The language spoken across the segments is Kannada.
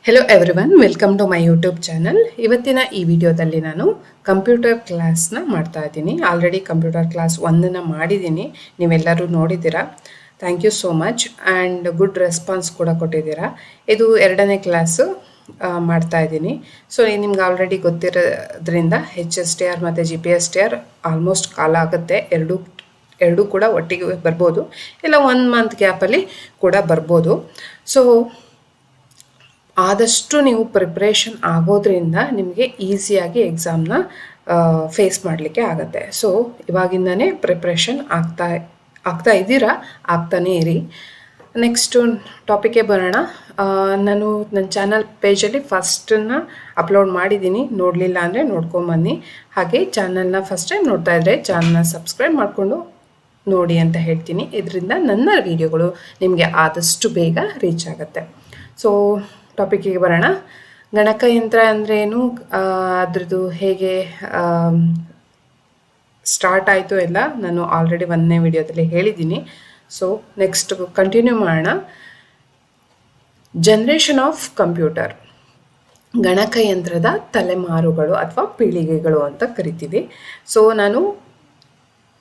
Hello everyone, welcome to my YouTube channel. ಇವತ್ತಿನ ಈ ವಿಡಿಯೋದಲ್ಲಿ ನಾನು ಕಂಪ್ಯೂಟರ್ ಕ್ಲಾಸ್ನ ಮಾಡ್ತಾ ಇದ್ದೀನಿ. ಆಲ್ರೆಡಿ ಕಂಪ್ಯೂಟರ್ ಕ್ಲಾಸ್ 1ನ ಮಾಡಿದ್ದೀನಿ, ನೀವೆಲ್ಲರೂ ನೋಡಿದ್ದೀರಾ. Thank you so much and good response ಕೂಡ ಕೊಟ್ಟಿದ್ದೀರಾ. ಇದು 2ನೇ ಕ್ಲಾಸು ಮಾಡ್ತಾ ಇದ್ದೀನಿ. ಸೊ ನಿಮ್ಗೆ ಆಲ್ರೆಡಿ ಗೊತ್ತಿರೋದ್ರಿಂದ HSTR ಮತ್ತು GPSTR ಆಲ್ಮೋಸ್ಟ್ ಕಾಲ ಆಗುತ್ತೆ. ಎರಡೂ ಕೂಡ ಒಟ್ಟಿಗೆ ಬರ್ಬೋದು, ಇಲ್ಲ 1 ಮಂತ್ ಗ್ಯಾಪಲ್ಲಿ ಕೂಡ ಬರ್ಬೋದು. ಸೊ ಆದಷ್ಟು ನೀವು ಪ್ರಿಪ್ರೇಷನ್ ಆಗೋದ್ರಿಂದ ನಿಮಗೆ ಈಸಿಯಾಗಿ ಎಕ್ಸಾಮ್ನ ಫೇಸ್ ಮಾಡಲಿಕ್ಕೆ ಆಗುತ್ತೆ. ಸೊ ಇವಾಗಿಂದನೇ ಪ್ರಿಪ್ರೇಷನ್ ಆಗ್ತಾ ಇದ್ದೀರಾ, ಆಗ್ತಾನೇ ಇರಿ. ನೆಕ್ಸ್ಟು ಟಾಪಿಕ್ಗೆ ಬರೋಣ. ನಾನು ನನ್ನ ಚಾನಲ್ ಪೇಜಲ್ಲಿ ಫಸ್ಟನ್ನು ಅಪ್ಲೋಡ್ ಮಾಡಿದ್ದೀನಿ, ನೋಡಲಿಲ್ಲ ಅಂದರೆ ನೋಡ್ಕೊಂಬನ್ನಿ. ಹಾಗೆ ಚಾನಲ್ನ ಫಸ್ಟ್ ಟೈಮ್ ನೋಡ್ತಾ ಇದ್ದರೆ ಚಾನಲ್ನ ಸಬ್ಸ್ಕ್ರೈಬ್ ಮಾಡಿಕೊಂಡು ನೋಡಿ ಅಂತ ಹೇಳ್ತೀನಿ. ಇದರಿಂದ ನನ್ನ ವಿಡಿಯೋಗಳು ನಿಮಗೆ ಆದಷ್ಟು ಬೇಗ ರೀಚ್ ಆಗುತ್ತೆ. ಸೊ ಟಾಪಿಕ್ಕಿಗೆ ಬರೋಣ. ಗಣಕಯಂತ್ರ ಅಂದ್ರೇನು, ಅದ್ರದ್ದು ಹೇಗೆ ಸ್ಟಾರ್ಟ್ ಆಯಿತು ಎಲ್ಲ ನಾನು ಆಲ್ರೆಡಿ 1ನೇ ವಿಡಿಯೋದಲ್ಲಿ ಹೇಳಿದ್ದೀನಿ. ಸೊ ನೆಕ್ಸ್ಟ್ ಕಂಟಿನ್ಯೂ ಮಾಡೋಣ. ಜನ್ರೇಷನ್ ಆಫ್ ಕಂಪ್ಯೂಟರ್, ಗಣಕಯಂತ್ರದ ತಲೆಮಾರುಗಳು ಅಥವಾ ಪೀಳಿಗೆಗಳು ಅಂತ ಕರಿತೀವಿ. ಸೊ ನಾನು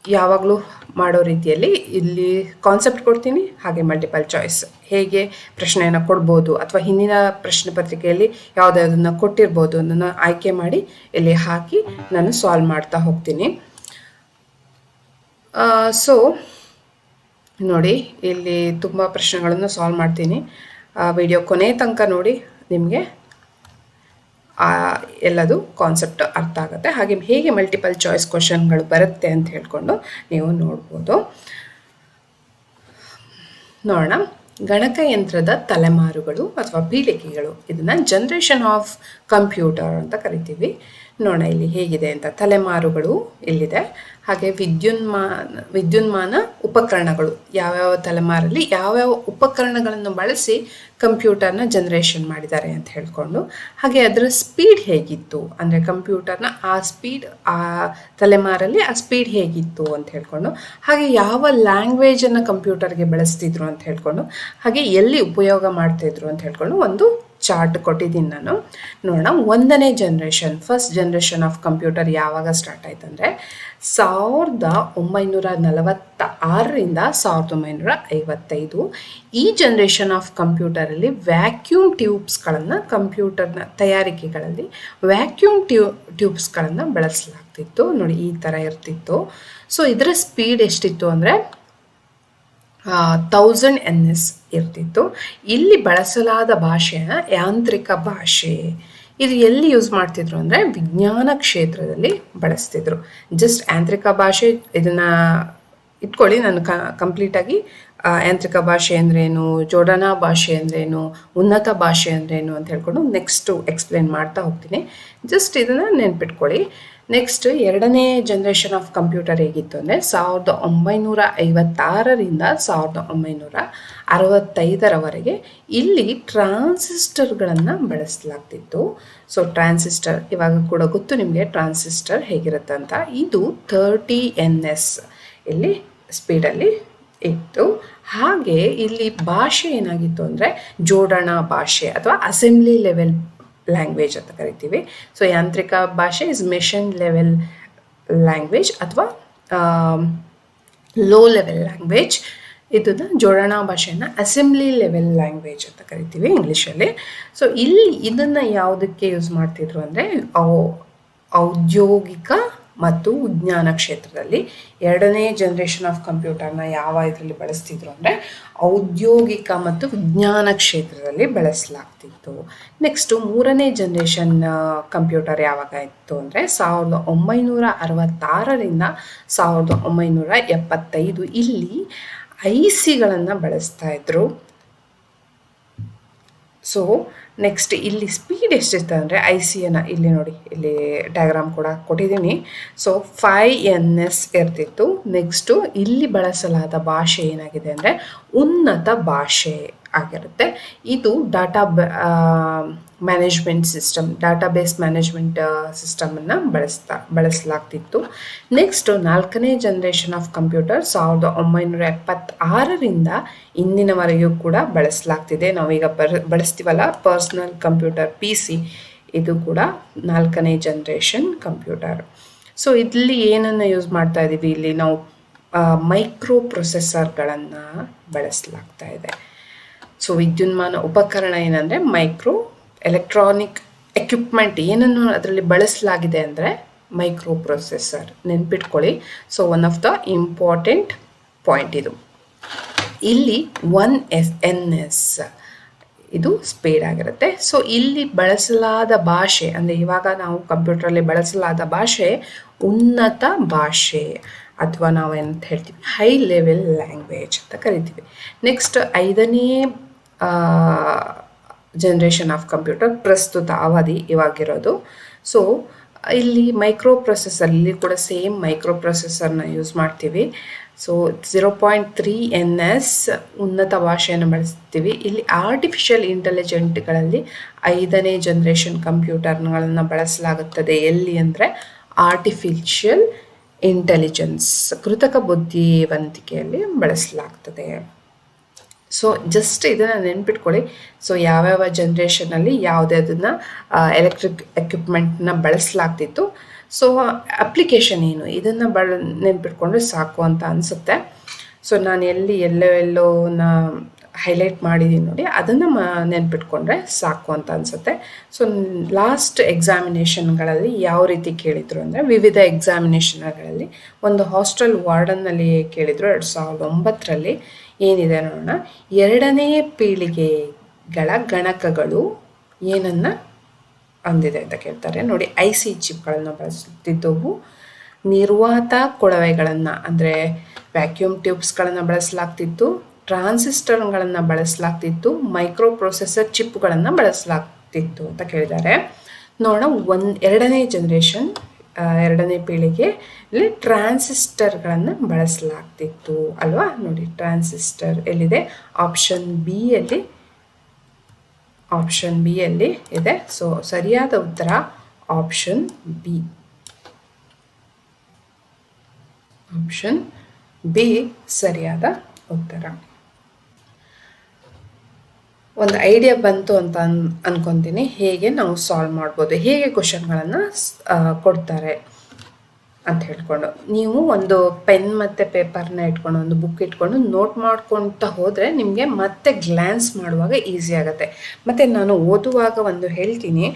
ಯಾವಾಗಲೂ ಮಾಡೋ ರೀತಿಯಲ್ಲಿ ಇಲ್ಲಿ ಕಾನ್ಸೆಪ್ಟ್ ಕೊಡ್ತೀನಿ, ಹಾಗೆ ಮಲ್ಟಿಪಲ್ ಚಾಯ್ಸ್ ಹೇಗೆ ಪ್ರಶ್ನೆಯನ್ನು ಕೊಡ್ಬೋದು ಅಥವಾ ಹಿಂದಿನ ಪ್ರಶ್ನೆ ಪತ್ರಿಕೆಯಲ್ಲಿ ಯಾವುದಾದನ್ನು ಕೊಟ್ಟಿರ್ಬೋದು ಅದನ್ನು ಆಯ್ಕೆ ಮಾಡಿ ಇಲ್ಲಿ ಹಾಕಿ ನಾನು ಸಾಲ್ವ್ ಮಾಡ್ತಾ ಹೋಗ್ತೀನಿ. ಸೊ ನೋಡಿ, ಇಲ್ಲಿ ತುಂಬ ಪ್ರಶ್ನೆಗಳನ್ನು ಸಾಲ್ವ್ ಮಾಡ್ತೀನಿ. ವಿಡಿಯೋ ಕೊನೆ ತನಕ ನೋಡಿ, ನಿಮಗೆ ಎಲ್ಲದು ಕಾನ್ಸೆಪ್ಟ್ ಅರ್ಥ ಆಗುತ್ತೆ. ಹಾಗೆ ಹೇಗೆ ಮಲ್ಟಿಪಲ್ ಚಾಯ್ಸ್ ಕ್ವಶನ್ಗಳು ಬರುತ್ತೆ ಅಂತ ಹೇಳ್ಕೊಂಡು ನೀವು ನೋಡ್ಬೋದು. ನೋಡೋಣ. ಗಣಕಯಂತ್ರದ ತಲೆಮಾರುಗಳು ಅಥವಾ ಪೀಳಿಗೆಗಳು, ಇದನ್ನು ಜನ್ರೇಷನ್ ಆಫ್ ಕಂಪ್ಯೂಟರ್ ಅಂತ ಕರಿತೀವಿ. ನೋಡೋಣ ಇಲ್ಲಿ ಹೇಗಿದೆ ಅಂತ. ತಲೆಮಾರುಗಳು ಇಲ್ಲಿದೆ. ಹಾಗೆ ವಿದ್ಯುನ್ಮಾನ ಉಪಕರಣಗಳು, ಯಾವ್ಯಾವ ತಲೆಮಾರಲ್ಲಿ ಯಾವ್ಯಾವ ಉಪಕರಣಗಳನ್ನು ಬಳಸಿ ಕಂಪ್ಯೂಟರ್ನ ಜನ್ರೇಷನ್ ಮಾಡಿದ್ದಾರೆ ಅಂತ ಹೇಳ್ಕೊಂಡು, ಹಾಗೆ ಅದರ ಸ್ಪೀಡ್ ಹೇಗಿತ್ತು ಅಂದರೆ ಕಂಪ್ಯೂಟರ್ನ ಆ ತಲೆಮಾರಲ್ಲಿ ಆ ಸ್ಪೀಡ್ ಹೇಗಿತ್ತು ಅಂತ ಹೇಳ್ಕೊಂಡು, ಹಾಗೆ ಯಾವ ಲ್ಯಾಂಗ್ವೇಜನ್ನು ಕಂಪ್ಯೂಟರ್ಗೆ ಬಳಸ್ತಿದ್ರು ಅಂತ ಹೇಳ್ಕೊಂಡು, ಹಾಗೆ ಎಲ್ಲಿ ಉಪಯೋಗ ಮಾಡ್ತಾಯಿದ್ರು ಅಂತ ಹೇಳ್ಕೊಂಡು ಒಂದು ಚಾರ್ಟ್ ಕೊಟ್ಟಿದ್ದೀನಿ ನಾನು. ನೋಡೋಣ. 1ನೇ generation, first generation of computer ಯಾವಾಗ ಸ್ಟಾರ್ಟ್ ಆಯ್ತು ಅಂದರೆ 1946ರಿಂದ 1955. ಈ ಜನ್ರೇಷನ್ ಆಫ್ ಕಂಪ್ಯೂಟರಲ್ಲಿ ವ್ಯಾಕ್ಯೂಮ್ ಟ್ಯೂಬ್ಸ್ಗಳನ್ನು, ಕಂಪ್ಯೂಟರ್ನ ತಯಾರಿಕೆಗಳಲ್ಲಿ ವ್ಯಾಕ್ಯೂಮ್ ಟ್ಯೂಬ್ಸ್ಗಳನ್ನು ಬಳಸಲಾಗ್ತಿತ್ತು. ನೋಡಿ, ಈ ಥರ ಇರ್ತಿತ್ತು. ಸೊ ಇದರ ಸ್ಪೀಡ್ ಎಷ್ಟಿತ್ತು ಅಂದರೆ 1000 NS ಇರ್ತಿತ್ತು. ಇಲ್ಲಿ ಬಳಸಲಾದ ಭಾಷೆನ ಯಾಂತ್ರಿಕ ಭಾಷೆ. ಇದು ಎಲ್ಲಿ ಯೂಸ್ ಮಾಡ್ತಿದ್ರು ಅಂದರೆ ವಿಜ್ಞಾನ ಕ್ಷೇತ್ರದಲ್ಲಿ ಬಳಸ್ತಿದ್ರು. ಜಸ್ಟ್ ಯಾಂತ್ರಿಕ ಭಾಷೆ ಇದನ್ನು ಇಟ್ಕೊಳ್ಳಿ, ನಾನು ಕಂಪ್ಲೀಟಾಗಿ ಯಾಂತ್ರಿಕ ಭಾಷೆ ಅಂದ್ರೇನು, ಜೋಡಣಾ ಭಾಷೆ ಅಂದ್ರೇನು, ಉನ್ನತ ಭಾಷೆ ಅಂದ್ರೇನು ಅಂತ ಹೇಳ್ಕೊಂಡು ನೆಕ್ಸ್ಟು ಎಕ್ಸ್ಪ್ಲೇನ್ ಮಾಡ್ತಾ ಹೋಗ್ತೀನಿ. ಜಸ್ಟ್ ಇದನ್ನು ನೆನ್ಪಿಟ್ಕೊಳ್ಳಿ. ನೆಕ್ಸ್ಟ್ 2ನೇ ಜನ್ರೇಷನ್ ಆಫ್ ಕಂಪ್ಯೂಟರ್ ಹೇಗಿತ್ತು ಅಂದರೆ 1956ರಿಂದ 1965ರವರೆಗೆ ಇಲ್ಲಿ ಟ್ರಾನ್ಸಿಸ್ಟರ್ಗಳನ್ನು ಬಳಸಲಾಗ್ತಿತ್ತು. ಸೊ ಟ್ರಾನ್ಸಿಸ್ಟರ್ ಇವಾಗ ಕೂಡ ಗೊತ್ತು ನಿಮಗೆ ಟ್ರಾನ್ಸಿಸ್ಟರ್ ಹೇಗಿರುತ್ತೆ ಅಂತ. ಇದು 30 NS ಇಲ್ಲಿ ಸ್ಪೀಡಲ್ಲಿ ಇತ್ತು. ಹಾಗೆ ಇಲ್ಲಿ ಭಾಷೆ ಏನಾಗಿತ್ತು ಅಂದರೆ ಜೋಡಣಾ ಭಾಷೆ ಅಥವಾ ಅಸೆಂಬ್ಲಿ ಲೆವೆಲ್ ಲ್ಯಾಂಗ್ವೇಜ್ ಅಂತ ಕರಿತೀವಿ. ಸೊ ಯಾಂತ್ರಿಕ ಭಾಷೆ ಇಸ್ ಮೆಷಿನ್ ಲೆವೆಲ್ ಲ್ಯಾಂಗ್ವೇಜ್ ಅಥವಾ ಲೋ ಲೆವೆಲ್ ಲ್ಯಾಂಗ್ವೇಜ್. ಇದನ್ನು ಜೋಡಣಾ ಭಾಷೆಯನ್ನು ಅಸೆಂಬ್ಲಿ ಲೆವೆಲ್ ಲ್ಯಾಂಗ್ವೇಜ್ ಅಂತ ಕರಿತೀವಿ ಇಂಗ್ಲೀಷಲ್ಲಿ. ಸೊ ಇಲ್ಲಿ ಇದನ್ನು ಯಾವುದಕ್ಕೆ ಯೂಸ್ ಮಾಡ್ತಿದ್ರು ಅಂದರೆ ಔದ್ಯೋಗಿಕ ಮತ್ತು ವಿಜ್ಞಾನ ಕ್ಷೇತ್ರದಲ್ಲಿ 2ನೇ ಜನ್ರೇಷನ್ ಆಫ್ ಕಂಪ್ಯೂಟರ್ನ ಯಾವ ಇದರಲ್ಲಿ ಬಳಸ್ತಿದ್ರು ಅಂದರೆ ಔದ್ಯೋಗಿಕ ಮತ್ತು ವಿಜ್ಞಾನ ಕ್ಷೇತ್ರದಲ್ಲಿ ಬಳಸಲಾಗ್ತಿತ್ತು. ನೆಕ್ಸ್ಟು 3ನೇ ಜನ್ರೇಷನ್ ಕಂಪ್ಯೂಟರ್ ಯಾವಾಗ ಇತ್ತು ಅಂದರೆ 1966ರಿಂದ 1975. ಇಲ್ಲಿ ICಗಳನ್ನು ಬಳಸ್ತಾ ಇದ್ರು. ಸೊ ನೆಕ್ಸ್ಟ್ ಇಲ್ಲಿ ಸ್ಪೀಡ್ ಎಷ್ಟಿತ್ತು ಅಂದರೆ ICಯನ್ನು ಇಲ್ಲಿ ನೋಡಿ, ಇಲ್ಲಿ ಡಯಾಗ್ರಾಮ್ ಕೂಡ ಕೊಟ್ಟಿದ್ದೀನಿ. ಸೊ 5 NS ಇರ್ತಿತ್ತು. ನೆಕ್ಸ್ಟು ಇಲ್ಲಿ ಬಳಸಲಾದ ಭಾಷೆ ಏನಾಗಿದೆ ಅಂದರೆ ಉನ್ನತ ಭಾಷೆ ಆಗಿರುತ್ತೆ. ಇದು ಮ್ಯಾನೇಜ್ಮೆಂಟ್ ಸಿಸ್ಟಮ್, ಡಾಟಾಬೇಸ್ ಮ್ಯಾನೇಜ್ಮೆಂಟ್ ಸಿಸ್ಟಮನ್ನು ಬಳಸಲಾಗ್ತಿತ್ತು. ನೆಕ್ಸ್ಟ್ 4ನೇ ಜನ್ರೇಷನ್ ಆಫ್ ಕಂಪ್ಯೂಟರ್ 1976ರಿಂದ ಇಂದಿನವರೆಗೂ ಕೂಡ ಬಳಸಲಾಗ್ತಿದೆ. ನಾವೀಗ ಬಳಸ್ತೀವಲ್ಲ ಪರ್ಸ್ನಲ್ ಕಂಪ್ಯೂಟರ್ PC, ಇದು ಕೂಡ 4ನೇ ಜನ್ರೇಷನ್ ಕಂಪ್ಯೂಟರ್. ಸೊ ಇಲ್ಲಿ ಏನನ್ನು ಯೂಸ್ ಮಾಡ್ತಾ ಇದ್ದೀವಿ, ಇಲ್ಲಿ ನಾವು ಮೈಕ್ರೋ ಪ್ರೊಸೆಸರ್ಗಳನ್ನು ಬಳಸಲಾಗ್ತಾ ಇದೆ. ಸೊ ವಿದ್ಯುನ್ಮಾನ ಉಪಕರಣ ಏನಂದರೆ ಮೈಕ್ರೋ ಎಲೆಕ್ಟ್ರಾನಿಕ್ ಎಕ್ವಿಪ್ಮೆಂಟ್ ಏನನ್ನು ಅದರಲ್ಲಿ ಬಳಸಲಾಗಿದೆ ಅಂದರೆ ಮೈಕ್ರೋ ಪ್ರೊಸೆಸರ್, ನೆನ್ಪಿಟ್ಕೊಳ್ಳಿ. So one of the important point ಇದು. ಇಲ್ಲಿ 1NS ಇದು ಸ್ಪೀಡ್ ಆಗಿರುತ್ತೆ. ಸೊ ಇಲ್ಲಿ ಬಳಸಲಾದ ಭಾಷೆ ಅಂದರೆ ಇವಾಗ ನಾವು ಕಂಪ್ಯೂಟ್ರಲ್ಲಿ ಬಳಸಲಾದ ಭಾಷೆ ಉನ್ನತ ಭಾಷೆ, ಅಥವಾ ನಾವೇನಂತ ಹೇಳ್ತೀವಿ ಹೈ ಲೆವೆಲ್ ಲ್ಯಾಂಗ್ವೇಜ್ ಅಂತ ಕರಿತೀವಿ. ನೆಕ್ಸ್ಟ್ 5ನೇ ಜನ್ರೇಷನ್ ಆಫ್ ಕಂಪ್ಯೂಟರ್ ಪ್ರಸ್ತುತ ಅವಧಿ ಇವಾಗಿರೋದು. ಸೊ ಇಲ್ಲಿ ಮೈಕ್ರೋ ಪ್ರೊಸೆಸರ್, ಇಲ್ಲಿ ಕೂಡ ಸೇಮ್ ಮೈಕ್ರೋ ಪ್ರೊಸೆಸರ್ನ ಯೂಸ್ ಮಾಡ್ತೀವಿ. ಸೊ 0.3NS ಉನ್ನತ ಭಾಷೆಯನ್ನು ಬಳಸ್ತೀವಿ. ಇಲ್ಲಿ ಆರ್ಟಿಫಿಷಿಯಲ್ ಇಂಟೆಲಿಜೆಂಟ್ಗಳಲ್ಲಿ 5ನೇ ಜನ್ರೇಷನ್ ಕಂಪ್ಯೂಟರ್ಗಳನ್ನು ಬಳಸಲಾಗುತ್ತದೆ. ಎಲ್ಲಿ ಅಂದರೆ ಆರ್ಟಿಫಿಷಿಯಲ್ ಇಂಟೆಲಿಜೆನ್ಸ್, ಕೃತಕ ಬುದ್ಧಿವಂತಿಕೆಯಲ್ಲಿ ಬಳಸಲಾಗ್ತದೆ. ಸೊ ಜಸ್ಟ್ ಇದನ್ನು ನೆನ್ಪಿಟ್ಕೊಳ್ಳಿ. ಸೊ ಯಾವ್ಯಾವ ಜನ್ರೇಷನಲ್ಲಿ ಯಾವುದನ್ನು ಎಲೆಕ್ಟ್ರಿಕ್ ಎಕ್ವಿಪ್ಮೆಂಟ್ನ ಬಳಸಲಾಗ್ತಿತ್ತು, ಸೊ ಅಪ್ಲಿಕೇಶನ್ ಏನು, ಇದನ್ನು ನೆನ್ಪಿಟ್ಕೊಂಡ್ರೆ ಸಾಕು ಅಂತ ಅನಿಸುತ್ತೆ. ಸೊ ನಾನು ಎಲ್ಲೋ ಹೈಲೈಟ್ ಮಾಡಿದ್ದೀನಿ ನೋಡಿ, ಅದನ್ನು ನೆನ್ಪಿಟ್ಕೊಂಡ್ರೆ ಸಾಕು ಅಂತ ಅನಿಸುತ್ತೆ. ಸೊ ಲಾಸ್ಟ್ ಎಕ್ಸಾಮಿನೇಷನ್ಗಳಲ್ಲಿ ಯಾವ ರೀತಿ ಕೇಳಿದರು ಅಂದರೆ, ವಿವಿಧ ಎಕ್ಸಾಮಿನೇಷನ್ಗಳಲ್ಲಿ ಒಂದು ಹಾಸ್ಟೆಲ್ ವಾರ್ಡನ್ನಲ್ಲಿ ಕೇಳಿದರು 2009ರಲ್ಲಿ. ಏನಿದೆ ನೋಡೋಣ. 2ನೇ ಪೀಳಿಗೆಗಳ ಗಣಕಗಳು ಏನನ್ನು ಹೊಂದಿದೆ ಅಂತ ಕೇಳ್ತಾರೆ ನೋಡಿ. IC ಚಿಪ್ಗಳನ್ನು ಬಳಸುತ್ತಿದ್ದವು, ನಿರ್ವಾತ ಕೊಳವೆಗಳನ್ನು ಅಂದರೆ ವ್ಯಾಕ್ಯೂಮ್ ಟ್ಯೂಬ್ಸ್ಗಳನ್ನು ಬಳಸಲಾಗ್ತಿತ್ತು, ಟ್ರಾನ್ಸಿಸ್ಟರ್ಗಳನ್ನು ಬಳಸಲಾಗ್ತಿತ್ತು, ಮೈಕ್ರೋ ಪ್ರೊಸೆಸರ್ ಚಿಪ್ಗಳನ್ನು ಬಳಸಲಾಗ್ತಿತ್ತು ಅಂತ ಕೇಳಿದ್ದಾರೆ. ನೋಡೋಣ. 2ನೇ ಜನ್ರೇಷನ್, 2ನೇ ಪೀಳಿಗೆಯಲ್ಲಿ ಟ್ರಾನ್ಸಿಸ್ಟರ್ಗಳನ್ನು ಬಳಸಲಾಗ್ತಿತ್ತು ಅಲ್ವಾ. ನೋಡಿ ಟ್ರಾನ್ಸಿಸ್ಟರ್ ಎಲ್ಲಿದೆ, ಆಪ್ಷನ್ ಬಿ ಯಲ್ಲಿ ಇದೆ. ಸೊ ಸರಿಯಾದ ಉತ್ತರ ಆಪ್ಷನ್ ಬಿ ಸರಿಯಾದ ಉತ್ತರ. ಒಂದು ಐಡಿಯಾ ಬಂತು ಅಂತ ಅನ್ಕೊತೀನಿ, ಹೇಗೆ ನಾವು ಸಾಲ್ವ್ ಮಾಡ್ಬೋದು, ಹೇಗೆ ಕ್ವಶನ್ಗಳನ್ನು ಕೊಡ್ತಾರೆ ಅಂತ ಹೇಳ್ಕೊಂಡು. ನೀವು ಒಂದು ಪೆನ್ ಮತ್ತು ಪೇಪರ್ನ ಇಟ್ಕೊಂಡು, ಒಂದು ಬುಕ್ ಇಟ್ಕೊಂಡು ನೋಟ್ ಮಾಡ್ಕೊಳ್ತಾ ಹೋದರೆ ನಿಮಗೆ ಮತ್ತೆ ಗ್ಲ್ಯಾನ್ಸ್ ಮಾಡುವಾಗ ಈಸಿ ಆಗುತ್ತೆ. ಮತ್ತು ನಾನು ಓದುವಾಗ ಒಂದು ಹೇಳ್ತೀನಿ,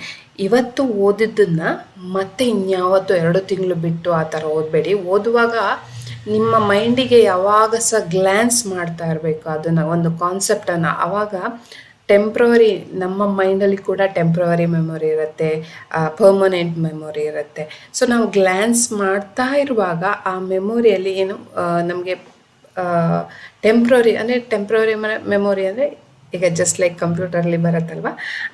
ಇವತ್ತು ಓದಿದ್ದನ್ನು ಮತ್ತೆ ಇನ್ಯಾವತ್ತು 2 ತಿಂಗಳು ಬಿಟ್ಟು ಆ ಥರ ಓದಬೇಡಿ. ಓದುವಾಗ ನಿಮ್ಮ ಮೈಂಡಿಗೆ ಯಾವಾಗ ಸಹ ಗ್ಲ್ಯಾನ್ಸ್ ಮಾಡ್ತಾ ಇರಬೇಕು ಅದನ್ನು, ಒಂದು ಕಾನ್ಸೆಪ್ಟನ್ನು. ಆವಾಗ ಟೆಂಪ್ರವರಿ, ನಮ್ಮ ಮೈಂಡಲ್ಲಿ ಕೂಡ ಟೆಂಪ್ರವರಿ ಮೆಮೊರಿ ಇರುತ್ತೆ, ಪರ್ಮನೆಂಟ್ ಮೆಮೊರಿ ಇರುತ್ತೆ. ಸೊ ನಾವು ಗ್ಲ್ಯಾನ್ಸ್ ಮಾಡ್ತಾ ಇರುವಾಗ ಆ ಮೆಮೊರಿಯಲ್ಲಿ ಏನು ನಮಗೆ ಟೆಂಪ್ರವರಿ ಮೆಮೊರಿ ಅಂದರೆ ಈಗ ಜಸ್ಟ್ ಲೈಕ್ ಕಂಪ್ಯೂಟರ್ಲಿ ಬರುತ್ತಲ್ವ,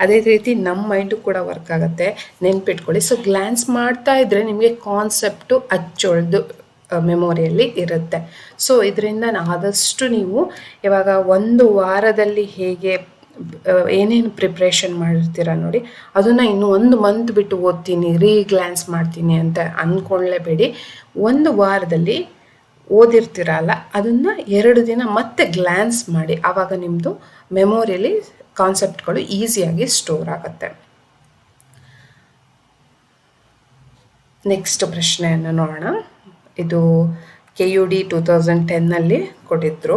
ಅದೇ ರೀತಿ ನಮ್ಮ ಮೈಂಡು ಕೂಡ ವರ್ಕ್ ಆಗುತ್ತೆ, ನೆನ್ಪಿಟ್ಕೊಳ್ಳಿ. ಸೊ ಗ್ಲ್ಯಾನ್ಸ್ ಮಾಡ್ತಾ ಇದ್ದರೆ ನಿಮಗೆ ಕಾನ್ಸೆಪ್ಟು ಅಚ್ಚೊಳ್ದು ಮೆಮೊರಿಯಲ್ಲಿ ಇರುತ್ತೆ. ಸೊ ಇದರಿಂದ ಆದಷ್ಟು ನೀವು ಇವಾಗ 1 ವಾರದಲ್ಲಿ ಹೇಗೆ ಏನೇನು ಪ್ರಿಪ್ರೇಷನ್ ಮಾಡಿರ್ತೀರ ನೋಡಿ, ಅದನ್ನು ಇನ್ನು 1 ಮಂತ್ ಬಿಟ್ಟು ಓದ್ತೀನಿ, ಗ್ಲ್ಯಾನ್ಸ್ ಮಾಡ್ತೀನಿ ಅಂತ ಅಂದ್ಕೊಳ್ಳೇಬೇಡಿ. 1 ವಾರದಲ್ಲಿ ಓದಿರ್ತೀರಲ್ಲ, ಅದನ್ನು 2 ದಿನ ಮತ್ತೆ ಗ್ಲ್ಯಾನ್ಸ್ ಮಾಡಿ. ಆವಾಗ ನಿಮ್ಮದು ಮೆಮೊರಿಯಲ್ಲಿ ಕಾನ್ಸೆಪ್ಟ್ಗಳು ಈಸಿಯಾಗಿ ಸ್ಟೋರ್ ಆಗುತ್ತೆ. ನೆಕ್ಸ್ಟ್ ಪ್ರಶ್ನೆಯನ್ನು ನೋಡೋಣ. ಇದು KUD 2010ನಲ್ಲಿ ಕೊಟ್ಟಿದ್ರು.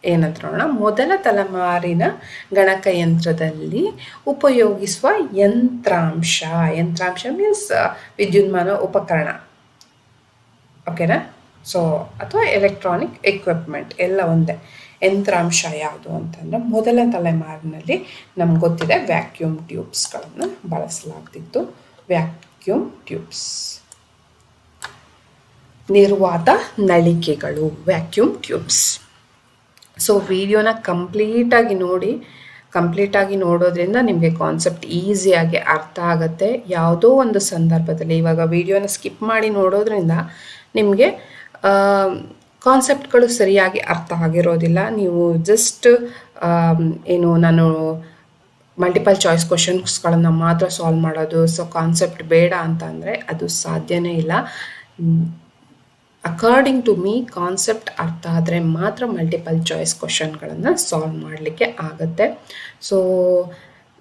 ಏನಂತ ನೋಡೋಣ. ಮೊದಲ ತಲೆಮಾರಿನ ಗಣಕಯಂತ್ರದಲ್ಲಿ ಉಪಯೋಗಿಸುವ ಯಂತ್ರಾಂಶ ಮೀನ್ಸ್ ವಿದ್ಯುನ್ಮಾನ ಉಪಕರಣ, ಓಕೆನಾ. ಸೊ ಅಥವಾ ಎಲೆಕ್ಟ್ರಾನಿಕ್ ಎಕ್ವಿಪ್ಮೆಂಟ್ ಎಲ್ಲ ಒಂದೇ. ಯಂತ್ರಾಂಶ ಯಾವುದು ಅಂತಂದರೆ, ಮೊದಲ ತಲೆಮಾರಿನಲ್ಲಿ ನಮ್ಗೆ ಗೊತ್ತಿದೆ ವ್ಯಾಕ್ಯೂಮ್ ಟ್ಯೂಬ್ಸ್ಗಳನ್ನು ಬಳಸಲಾಗ್ತಿತ್ತು. ವ್ಯಾಕ್ಯೂಮ್ ಟ್ಯೂಬ್ಸ್, ನಿರ್ವಾತ ನಳಿಕೆಗಳು, ವ್ಯಾಕ್ಯೂಮ್ ಟ್ಯೂಬ್ಸ್. ಸೊ ವಿಡಿಯೋನ ಕಂಪ್ಲೀಟಾಗಿ ನೋಡೋದ್ರಿಂದ ನಿಮಗೆ ಕಾನ್ಸೆಪ್ಟ್ ಈಸಿಯಾಗಿ ಅರ್ಥ ಆಗುತ್ತೆ. ಯಾವುದೋ ಒಂದು ಸಂದರ್ಭದಲ್ಲಿ, ಇವಾಗ ವಿಡಿಯೋನ ಸ್ಕಿಪ್ ಮಾಡಿ ನೋಡೋದ್ರಿಂದ ನಿಮಗೆ ಕಾನ್ಸೆಪ್ಟ್ಗಳು ಸರಿಯಾಗಿ ಅರ್ಥ ಆಗಿರೋದಿಲ್ಲ. ನೀವು ಜಸ್ಟ್ ಏನು ನಾನು ಮಲ್ಟಿಪಲ್ ಚಾಯ್ಸ್ ಕ್ವಶನ್ಸ್ಗಳನ್ನು ಮಾತ್ರ ಸಾಲ್ವ್ ಮಾಡೋದು, ಸೊ ಕಾನ್ಸೆಪ್ಟ್ ಬೇಡ ಅಂತ ಅಂದರೆ ಅದು ಸಾಧ್ಯನೇ ಇಲ್ಲ. ಅಕಾರ್ಡಿಂಗ್ ಟು ಮೀ ಕಾನ್ಸೆಪ್ಟ್ ಅರ್ಥ ಆದರೆ ಮಾತ್ರ ಮಲ್ಟಿಪಲ್ ಚಾಯ್ಸ್ ಕ್ವಶನ್ಗಳನ್ನು ಸಾಲ್ವ್ ಮಾಡಲಿಕ್ಕೆ ಆಗುತ್ತೆ. ಸೊ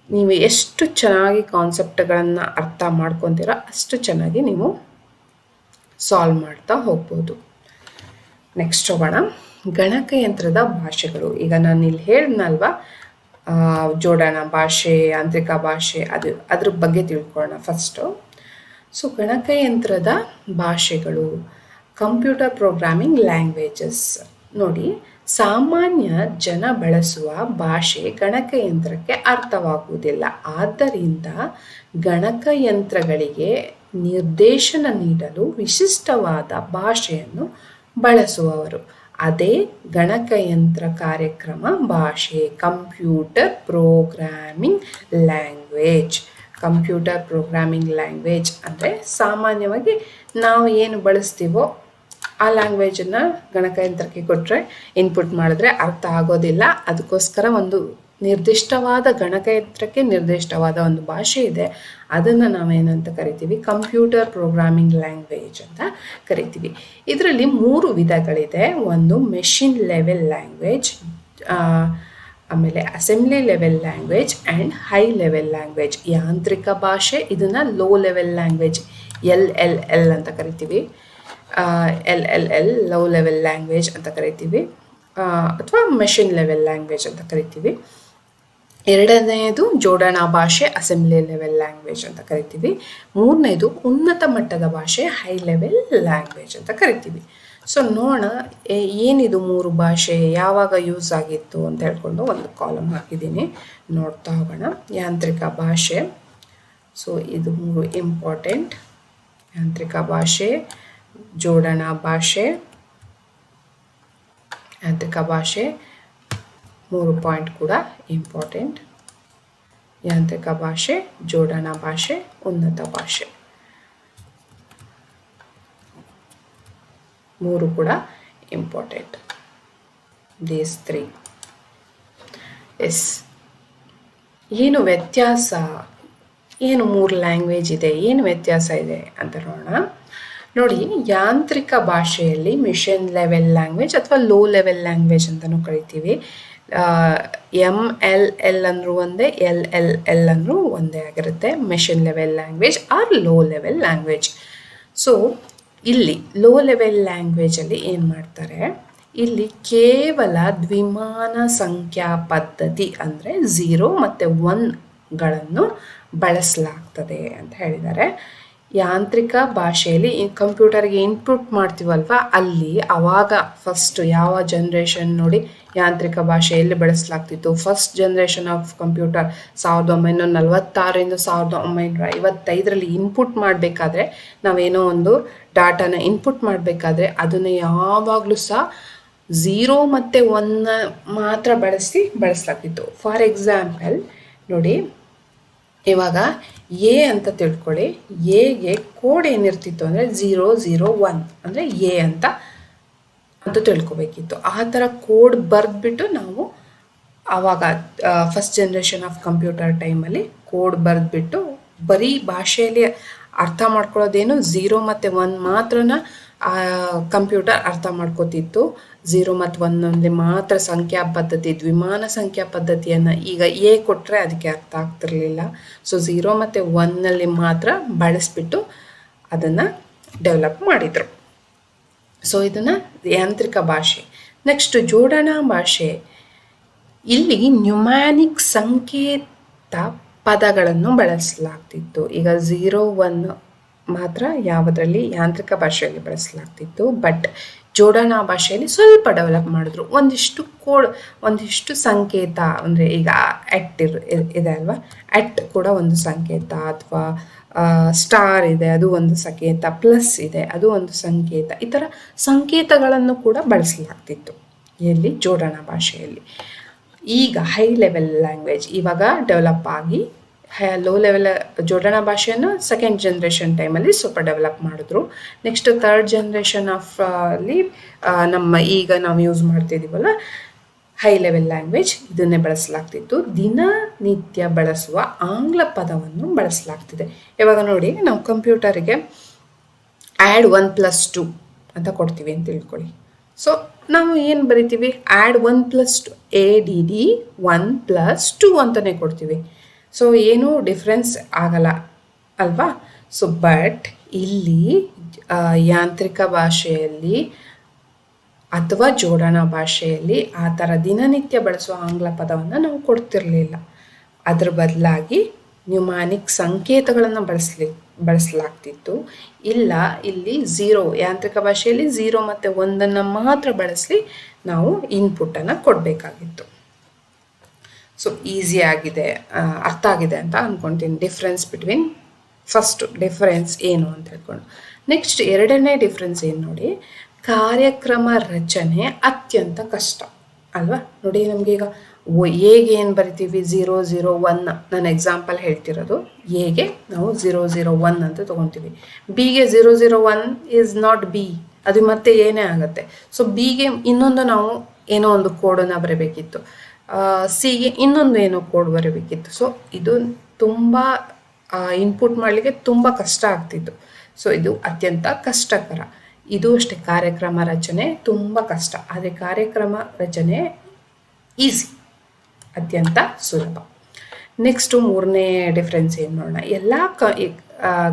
ನೀವು ಎಷ್ಟು ಚೆನ್ನಾಗಿ ಕಾನ್ಸೆಪ್ಟ್ಗಳನ್ನು ಅರ್ಥ ಮಾಡ್ಕೊತೀರೋ ಅಷ್ಟು ಚೆನ್ನಾಗಿ ನೀವು ಸಾಲ್ವ್ ಮಾಡ್ತಾ ಹೋಗ್ಬೋದು. ನೆಕ್ಸ್ಟ್ ಹೋಗೋಣ, ಗಣಕಯಂತ್ರದ ಭಾಷೆಗಳು. ಈಗ ನಾನು ಇಲ್ಲಿ ಹೇಳಿದ್ನಲ್ವ, ಜೋಡಣ ಭಾಷೆ, ಯಾಂತ್ರಿಕ ಭಾಷೆ, ಅದ್ರ ಬಗ್ಗೆ ತಿಳ್ಕೊಳ್ಳೋಣ ಫಸ್ಟು. ಸೊ ಗಣಕಯಂತ್ರದ ಭಾಷೆಗಳು, ಕಂಪ್ಯೂಟರ್ ಪ್ರೋಗ್ರಾಮಿಂಗ್ ಲ್ಯಾಂಗ್ವೇಜಸ್. ನೋಡಿ, ಸಾಮಾನ್ಯ ಜನ ಬಳಸುವ ಭಾಷೆ ಗಣಕಯಂತ್ರಕ್ಕೆ ಅರ್ಥವಾಗುವುದಿಲ್ಲ. ಆದ್ದರಿಂದ ಗಣಕಯಂತ್ರಗಳಿಗೆ ನಿರ್ದೇಶನ ನೀಡಲು ವಿಶಿಷ್ಟವಾದ ಭಾಷೆಯನ್ನು ಬಳಸುವವರು. ಅದೇ ಗಣಕಯಂತ್ರ ಕಾರ್ಯಕ್ರಮ ಭಾಷೆ, computer programming language. Computer programming language ಅಂದರೆ ಸಾಮಾನ್ಯವಾಗಿ ನಾವು ಏನು ಬಳಸ್ತೀವೋ ಆ ಲ್ಯಾಂಗ್ವೇಜನ್ನು ಗಣಕಯಂತ್ರಕ್ಕೆ ಕೊಟ್ಟರೆ ಇನ್ಪುಟ್ ಮಾಡಿದ್ರೆ ಅರ್ಥ ಆಗೋದಿಲ್ಲ. ಅದಕ್ಕೋಸ್ಕರ ಒಂದು ನಿರ್ದಿಷ್ಟವಾದ ಗಣಕಯಂತ್ರಕ್ಕೆ ನಿರ್ದಿಷ್ಟವಾದ ಒಂದು ಭಾಷೆ ಇದೆ, ಅದನ್ನು ನಾವೇನಂತ ಕರಿತೀವಿ, ಕಂಪ್ಯೂಟರ್ ಪ್ರೋಗ್ರಾಮಿಂಗ್ ಲ್ಯಾಂಗ್ವೇಜ್ ಅಂತ ಕರಿತೀವಿ. ಇದರಲ್ಲಿ 3 ವಿಧಗಳಿದೆ. ಒಂದು ಮೆಷಿನ್ ಲೆವೆಲ್ ಲ್ಯಾಂಗ್ವೇಜ್, ಆಮೇಲೆ assembly level language and high level language. ಯಾಂತ್ರಿಕ ಭಾಷೆ, ಇದನ್ನು ಲೋ ಲೆವೆಲ್ ಲ್ಯಾಂಗ್ವೇಜ್ LLL ಅಂತ ಕರಿತೀವಿ. LLL ಲೋ ಲೆವೆಲ್ ಲ್ಯಾಂಗ್ವೇಜ್ ಅಂತ ಕರಿತೀವಿ, ಅಥವಾ ಮೆಷಿನ್ ಲೆವೆಲ್ ಲ್ಯಾಂಗ್ವೇಜ್ ಅಂತ ಕರಿತೀವಿ. ಎರಡನೆಯದು ಜೋಡಣಾ ಭಾಷೆ, ಅಸೆಂಬ್ಲಿ ಲೆವೆಲ್ ಲ್ಯಾಂಗ್ವೇಜ್ ಅಂತ ಕರಿತೀವಿ. ಮೂರನೇದು ಉನ್ನತ ಮಟ್ಟದ ಭಾಷೆ, ಹೈ ಲೆವೆಲ್ ಲ್ಯಾಂಗ್ವೇಜ್ ಅಂತ ಕರಿತೀವಿ. ಸೊ ನೋಡೋಣ ಏನಿದು 3 ಭಾಷೆ ಯಾವಾಗ ಯೂಸ್ ಆಗಿತ್ತು ಅಂತ ಹೇಳ್ಕೊಂಡು ಒಂದು ಕಾಲಮ್ ಹಾಕಿದ್ದೀನಿ, ನೋಡ್ತಾ ಹೋಗೋಣ. ಯಾಂತ್ರಿಕ ಭಾಷೆ, ಸೊ ಇದು 3 ಇಂಪಾರ್ಟೆಂಟ್. ಯಾಂತ್ರಿಕ ಭಾಷೆ, ಜೋಡಣಾ ಭಾಷೆ, ಯಾಂತ್ರಿಕ ಭಾಷೆ 3 ಪಾಯಿಂಟ್ ಕೂಡ ಇಂಪಾರ್ಟೆಂಟ್. ಯಾಂತ್ರಿಕ ಭಾಷೆ, ಜೋಡಣಾ ಭಾಷೆ, ಉನ್ನತ ಭಾಷೆ 3 ಕೂಡ ಇಂಪಾರ್ಟೆಂಟ್. ದೀಸ್ 3. ಎಸ್, ಏನು ವ್ಯತ್ಯಾಸ, ಏನು 3 ಲ್ಯಾಂಗ್ವೇಜ್ ಇದೆ, ಏನು ವ್ಯತ್ಯಾಸ ಇದೆ ಅಂತ ನೋಡೋಣ. ನೋಡಿ, ಯಾಂತ್ರಿಕ ಭಾಷೆಯಲ್ಲಿ ಮಿಷನ್ ಲೆವೆಲ್ ಲ್ಯಾಂಗ್ವೇಜ್ ಅಥವಾ ಲೋ ಲೆವೆಲ್ ಲ್ಯಾಂಗ್ವೇಜ್ ಅಂತಲೂ ಕರಿತೀವಿ. MLL ಅಂದರೂ ಒಂದೇ, LLL ಅಂದರೂ ಒಂದೇ ಆಗಿರುತ್ತೆ. Machine level language or low level language. So ಇಲ್ಲಿ ಲೋ ಲೆವೆಲ್ ಲ್ಯಾಂಗ್ವೇಜಲ್ಲಿ ಏನು ಮಾಡ್ತಾರೆ, ಇಲ್ಲಿ ಕೇವಲ ದ್ವಿಮಾನ ಸಂಖ್ಯಾ ಪದ್ಧತಿ ಅಂದರೆ 0 ಮತ್ತು 1ಗಳನ್ನು ಬಳಸಲಾಗ್ತದೆ ಅಂತ ಹೇಳಿದ್ದಾರೆ. ಯಾಂತ್ರಿಕ ಭಾಷೆಯಲ್ಲಿ ಕಂಪ್ಯೂಟರ್ಗೆ ಇನ್ಪುಟ್ ಮಾಡ್ತೀವಲ್ವ, ಅಲ್ಲಿ ಆವಾಗ ಫಸ್ಟ್ ಯಾವ ಜನ್ರೇಷನ್ ನೋಡಿ ಯಾಂತ್ರಿಕ ಭಾಷೆಯಲ್ಲಿ ಬಳಸಲಾಗ್ತಿತ್ತು. ಫಸ್ಟ್ ಜನ್ರೇಷನ್ ಆಫ್ ಕಂಪ್ಯೂಟರ್ 1946ರಿಂದ 1955ರಲ್ಲಿ ಇನ್ಪುಟ್ ಮಾಡಬೇಕಾದ್ರೆ, ನಾವೇನೋ ಒಂದು ಡಾಟಾನ ಇನ್ಪುಟ್ ಮಾಡಬೇಕಾದ್ರೆ ಅದನ್ನು ಯಾವಾಗಲೂ ಸಹ 0 ಮತ್ತು 1 ಮಾತ್ರ ಬಳಸಲಾಗ್ತಿತ್ತು. ಫಾರ್ ಎಕ್ಸಾಂಪಲ್ ನೋಡಿ, ಇವಾಗ ಎ ಅಂತ ತಿಳ್ಕೊಳ್ಳಿ. ಎಗೆ ಕೋಡ್ ಏನಿರ್ತಿತ್ತು ಅಂದರೆ 001 ಅಂದರೆ ಎ ಅಂತ ತಿಳ್ಕೊಬೇಕಿತ್ತು. ಆ ಥರ ಕೋಡ್ ಬರೆದ್ಬಿಟ್ಟು ನಾವು ಆವಾಗ ಫಸ್ಟ್ ಜನ್ರೇಷನ್ ಆಫ್ ಕಂಪ್ಯೂಟರ್ ಟೈಮಲ್ಲಿ ಕೋಡ್ ಬರೆದ್ಬಿಟ್ಟು ಬರೀ ಭಾಷೆಯಲ್ಲಿ ಅರ್ಥ ಮಾಡ್ಕೊಳ್ಳೋದೇನು 0 ಮತ್ತು 1 ಮಾತ್ರನ ಕಂಪ್ಯೂಟರ್ ಅರ್ಥ ಮಾಡ್ಕೋತಿತ್ತು. 0 ಮತ್ತು 1ನಲ್ಲಿ ಮಾತ್ರ ಸಂಖ್ಯಾ ಪದ್ಧತಿ, ದ್ವಿಮಾನ ಸಂಖ್ಯಾ ಪದ್ಧತಿಯನ್ನು ಈಗ ಎ ಕೊಟ್ಟರೆ ಅದಕ್ಕೆ ಅರ್ಥ ಆಗ್ತಿರ್ಲಿಲ್ಲ. ಸೊ 0 ಮತ್ತು 1ನಲ್ಲಿ ಮಾತ್ರ ಬಳಸ್ಬಿಟ್ಟು ಅದನ್ನು ಡೆವಲಪ್ ಮಾಡಿದರು. ಸೊ ಇದನ್ನು ಯಾಂತ್ರಿಕ ಭಾಷೆ. ನೆಕ್ಸ್ಟ್ ಜೋಡಣಾ ಭಾಷೆ. ಇಲ್ಲಿ ನ್ಯೂಮ್ಯಾನಿಕ್ ಸಂಕೇತ ಪದಗಳನ್ನು ಬಳಸಲಾಗ್ತಿತ್ತು. ಈಗ 0-1 ಮಾತ್ರ ಯಾವುದರಲ್ಲಿ ಯಾಂತ್ರಿಕ ಭಾಷೆಯಲ್ಲಿ ಬಳಸಲಾಗ್ತಿತ್ತು. ಬಟ್ ಜೋಡಣಾ ಭಾಷೆಯಲ್ಲಿ ಸ್ವಲ್ಪ ಡೆವಲಪ್ ಮಾಡಿದ್ರು. ಒಂದಿಷ್ಟು ಕೋಡ್, ಒಂದಿಷ್ಟು ಸಂಕೇತ, ಅಂದರೆ ಈಗ ಎಟ್ ಇದೆ ಅಲ್ವಾ, ಎಟ್ ಕೂಡ ಒಂದು ಸಂಕೇತ, ಅಥವಾ ಸ್ಟಾರ್ ಇದೆ ಅದು ಒಂದು ಸಂಕೇತ, ಪ್ಲಸ್ ಇದೆ ಅದು ಒಂದು ಸಂಕೇತ, ಈ ಥರ ಸಂಕೇತಗಳನ್ನು ಕೂಡ ಬಳಸಲಾಗ್ತಿತ್ತು ಎಲ್ಲಿ ಜೋಡಣಾ ಭಾಷೆಯಲ್ಲಿ. ಈಗ ಹೈ ಲೆವೆಲ್ ಲ್ಯಾಂಗ್ವೇಜ್ ಇವಾಗ ಡೆವಲಪ್ ಆಗಿ ಲೋ ಲೆವೆಲ್ ಜೋಡಣಾ ಭಾಷೆಯನ್ನು ಸೆಕೆಂಡ್ ಜನ್ರೇಷನ್ ಟೈಮಲ್ಲಿ ಸ್ವಲ್ಪ ಡೆವಲಪ್ ಮಾಡಿದ್ರು. ನೆಕ್ಸ್ಟ್ ಥರ್ಡ್ ಜನ್ರೇಷನ್ ಆಫ್ ಅಲ್ಲಿ ನಮ್ಮ ಈಗ ನಾವು ಯೂಸ್ ಮಾಡ್ತಿದ್ದೀವಲ್ಲ ಹೈ ಲೆವೆಲ್ ಲ್ಯಾಂಗ್ವೇಜ್, ಇದನ್ನೇ ಬಳಸಲಾಗ್ತಿತ್ತು. ದಿನನಿತ್ಯ ಬಳಸುವ ಆಂಗ್ಲ ಪದವನ್ನು ಬಳಸಲಾಗ್ತಿದೆ. ಇವಾಗ ನೋಡಿ, ನಾವು ಕಂಪ್ಯೂಟರಿಗೆ ಆ್ಯಡ್ 1+2 ಅಂತ ಕೊಡ್ತೀವಿ ಅಂತ ತಿಳ್ಕೊಳ್ಳಿ. ಸೊ ನಾವು ಏನು ಬರಿತೀವಿ, ಆ್ಯಡ್ 1+2 ADD 1+2 ಅಂತಲೇ ಕೊಡ್ತೀವಿ. ಸೊ ಏನೂ ಡಿಫ್ರೆನ್ಸ್ ಆಗಲ್ಲ ಅಲ್ವಾ. ಸೊ ಬಟ್ ಇಲ್ಲಿ ಯಾಂತ್ರಿಕ ಭಾಷೆಯಲ್ಲಿ ಅಥವಾ ಜೋಡಣಾ ಭಾಷೆಯಲ್ಲಿ ಆ ಥರ ದಿನನಿತ್ಯ ಬಳಸುವ ಆಂಗ್ಲ ಪದವನ್ನು ನಾವು ಕೊಡ್ತಿರಲಿಲ್ಲ. ಅದರ ಬದಲಾಗಿ ನ್ಯೂಮಾನಿಕ್ ಸಂಕೇತಗಳನ್ನು ಬಳಸಲಾಗ್ತಿತ್ತು. ಇಲ್ಲಿ 0, ಯಾಂತ್ರಿಕ ಭಾಷೆಯಲ್ಲಿ 0 ಮತ್ತು 1 ಮಾತ್ರ ಬಳಸಿ ನಾವು ಇನ್ಪುಟ್ಟನ್ನು ಕೊಡಬೇಕಾಗಿತ್ತು. ಸೊ ಈಸಿ ಆಗಿದೆ, ಅರ್ಥ ಆಗಿದೆ ಅಂತ ಅಂದ್ಕೊಳ್ತೀನಿ. ಡಿಫ್ರೆನ್ಸ್ ಬಿಟ್ವೀನ್ ಫಸ್ಟ್ ಡಿಫರೆನ್ಸ್ ಏನು ಅಂತ ಹೇಳ್ಕೊಂಡು. ನೆಕ್ಸ್ಟ್ ಎರಡನೇ ಡಿಫ್ರೆನ್ಸ್ ಏನು ನೋಡಿ, ಕಾರ್ಯಕ್ರಮ ರಚನೆ ಅತ್ಯಂತ ಕಷ್ಟ ಅಲ್ವಾ. ನೋಡಿ, ನಮಗೀಗ ಎಗೆ ಏನು ಬರಿತೀವಿ, 0, 0, 1. ನಾನು ಎಕ್ಸಾಂಪಲ್ ಹೇಳ್ತಿರೋದು, ಎಗೆ ನಾವು 0, 0, 1 ಅಂತ ತೊಗೊತೀವಿ. ಬಿಗೆ 0, 0, 1 ಈಸ್ ನಾಟ್ ಬಿ, ಅದು ಮತ್ತೆ ಏನೇ ಆಗುತ್ತೆ. ಸೊ ಬಿಗೆ ಇನ್ನೊಂದು ನಾವು ಏನೋ ಒಂದು ಕೋಡನ್ನು ಬರಬೇಕಿತ್ತು, ಸಿಗೆ ಇನ್ನೊಂದು ಏನೋ ಕೋಡ್ ಬರಬೇಕಿತ್ತು. ಸೊ ಇದು ತುಂಬ ಇನ್ಪುಟ್ ಮಾಡಲಿಕ್ಕೆ ತುಂಬ ಕಷ್ಟ ಆಗ್ತಿತ್ತು. ಸೊ ಇದು ಅತ್ಯಂತ ಕಷ್ಟಕರ. ಇದು ಅಷ್ಟೇ, ಕಾರ್ಯಕ್ರಮ ರಚನೆ ತುಂಬ ಕಷ್ಟ, ಆದರೆ ಕಾರ್ಯಕ್ರಮ ರಚನೆ ಈಸಿ, ಅತ್ಯಂತ ಸುಲಭ. ನೆಕ್ಸ್ಟು ಮೂರನೇ ಡಿಫ್ರೆನ್ಸ್ ಏನು ನೋಡೋಣ. ಎಲ್ಲ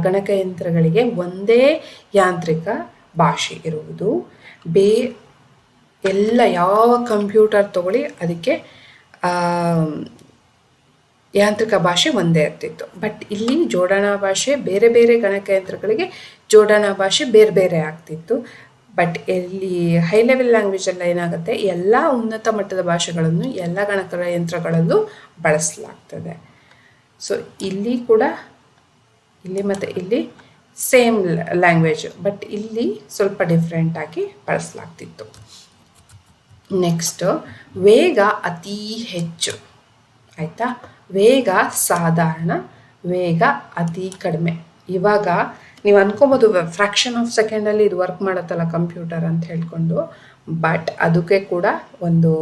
ಗಣಕಯಂತ್ರಗಳಿಗೆ ಒಂದೇ ಯಾಂತ್ರಿಕ ಭಾಷೆ ಇರುವುದು. ಯಾವ ಕಂಪ್ಯೂಟರ್ ತಗೊಳ್ಳಿ ಅದಕ್ಕೆ ಯಾಂತ್ರಿಕ ಭಾಷೆ ಒಂದೇ ಇರ್ತಿತ್ತು. ಬಟ್ ಇಲ್ಲಿ ಜೋಡಣಾ ಭಾಷೆ ಬೇರೆ ಬೇರೆ ಗಣಕಯಂತ್ರಗಳಿಗೆ ಜೋಡಣಾ ಭಾಷೆ ಬೇರೆ ಬೇರೆ ಆಗ್ತಿತ್ತು. ಬಟ್ ಇಲ್ಲಿ ಹೈ ಲೆವೆಲ್ ಲ್ಯಾಂಗ್ವೇಜೆಲ್ಲ ಏನಾಗುತ್ತೆ, ಎಲ್ಲ ಉನ್ನತ ಮಟ್ಟದ ಭಾಷೆಗಳನ್ನು ಎಲ್ಲ ಗಣಕಯಂತ್ರಗಳಲ್ಲೂ ಬಳಸಲಾಗ್ತದೆ. ಸೊ ಇಲ್ಲಿ ಕೂಡ ಇಲ್ಲಿ ಮತ್ತು ಇಲ್ಲಿ ಸೇಮ್ ಲ್ಯಾಂಗ್ವೇಜ್, ಬಟ್ ಇಲ್ಲಿ ಸ್ವಲ್ಪ ಡಿಫ್ರೆಂಟಾಗಿ ಬಳಸಲಾಗ್ತಿತ್ತು. ನೆಕ್ಸ್ಟ್ ವೇಗ ಅತಿ ಹೆಚ್ಚು, ಆಯಿತಾ. ವೇಗ ಸಾಧಾರಣ, ವೇಗ ಅತಿ ಕಡಿಮೆ. ಇವಾಗ ನೀವು ಅನ್ಕೋಬೋದು ಫ್ರ್ಯಾಕ್ಷನ್ ಆಫ್ ಸೆಕೆಂಡಲ್ಲಿ ಇದು ವರ್ಕ್ ಮಾಡುತ್ತಲ್ಲ ಕಂಪ್ಯೂಟರ್ ಅಂತ ಹೇಳ್ಕೊಂಡು. ಬಟ್ ಅದಕ್ಕೆ ಕೂಡ ಒಂದು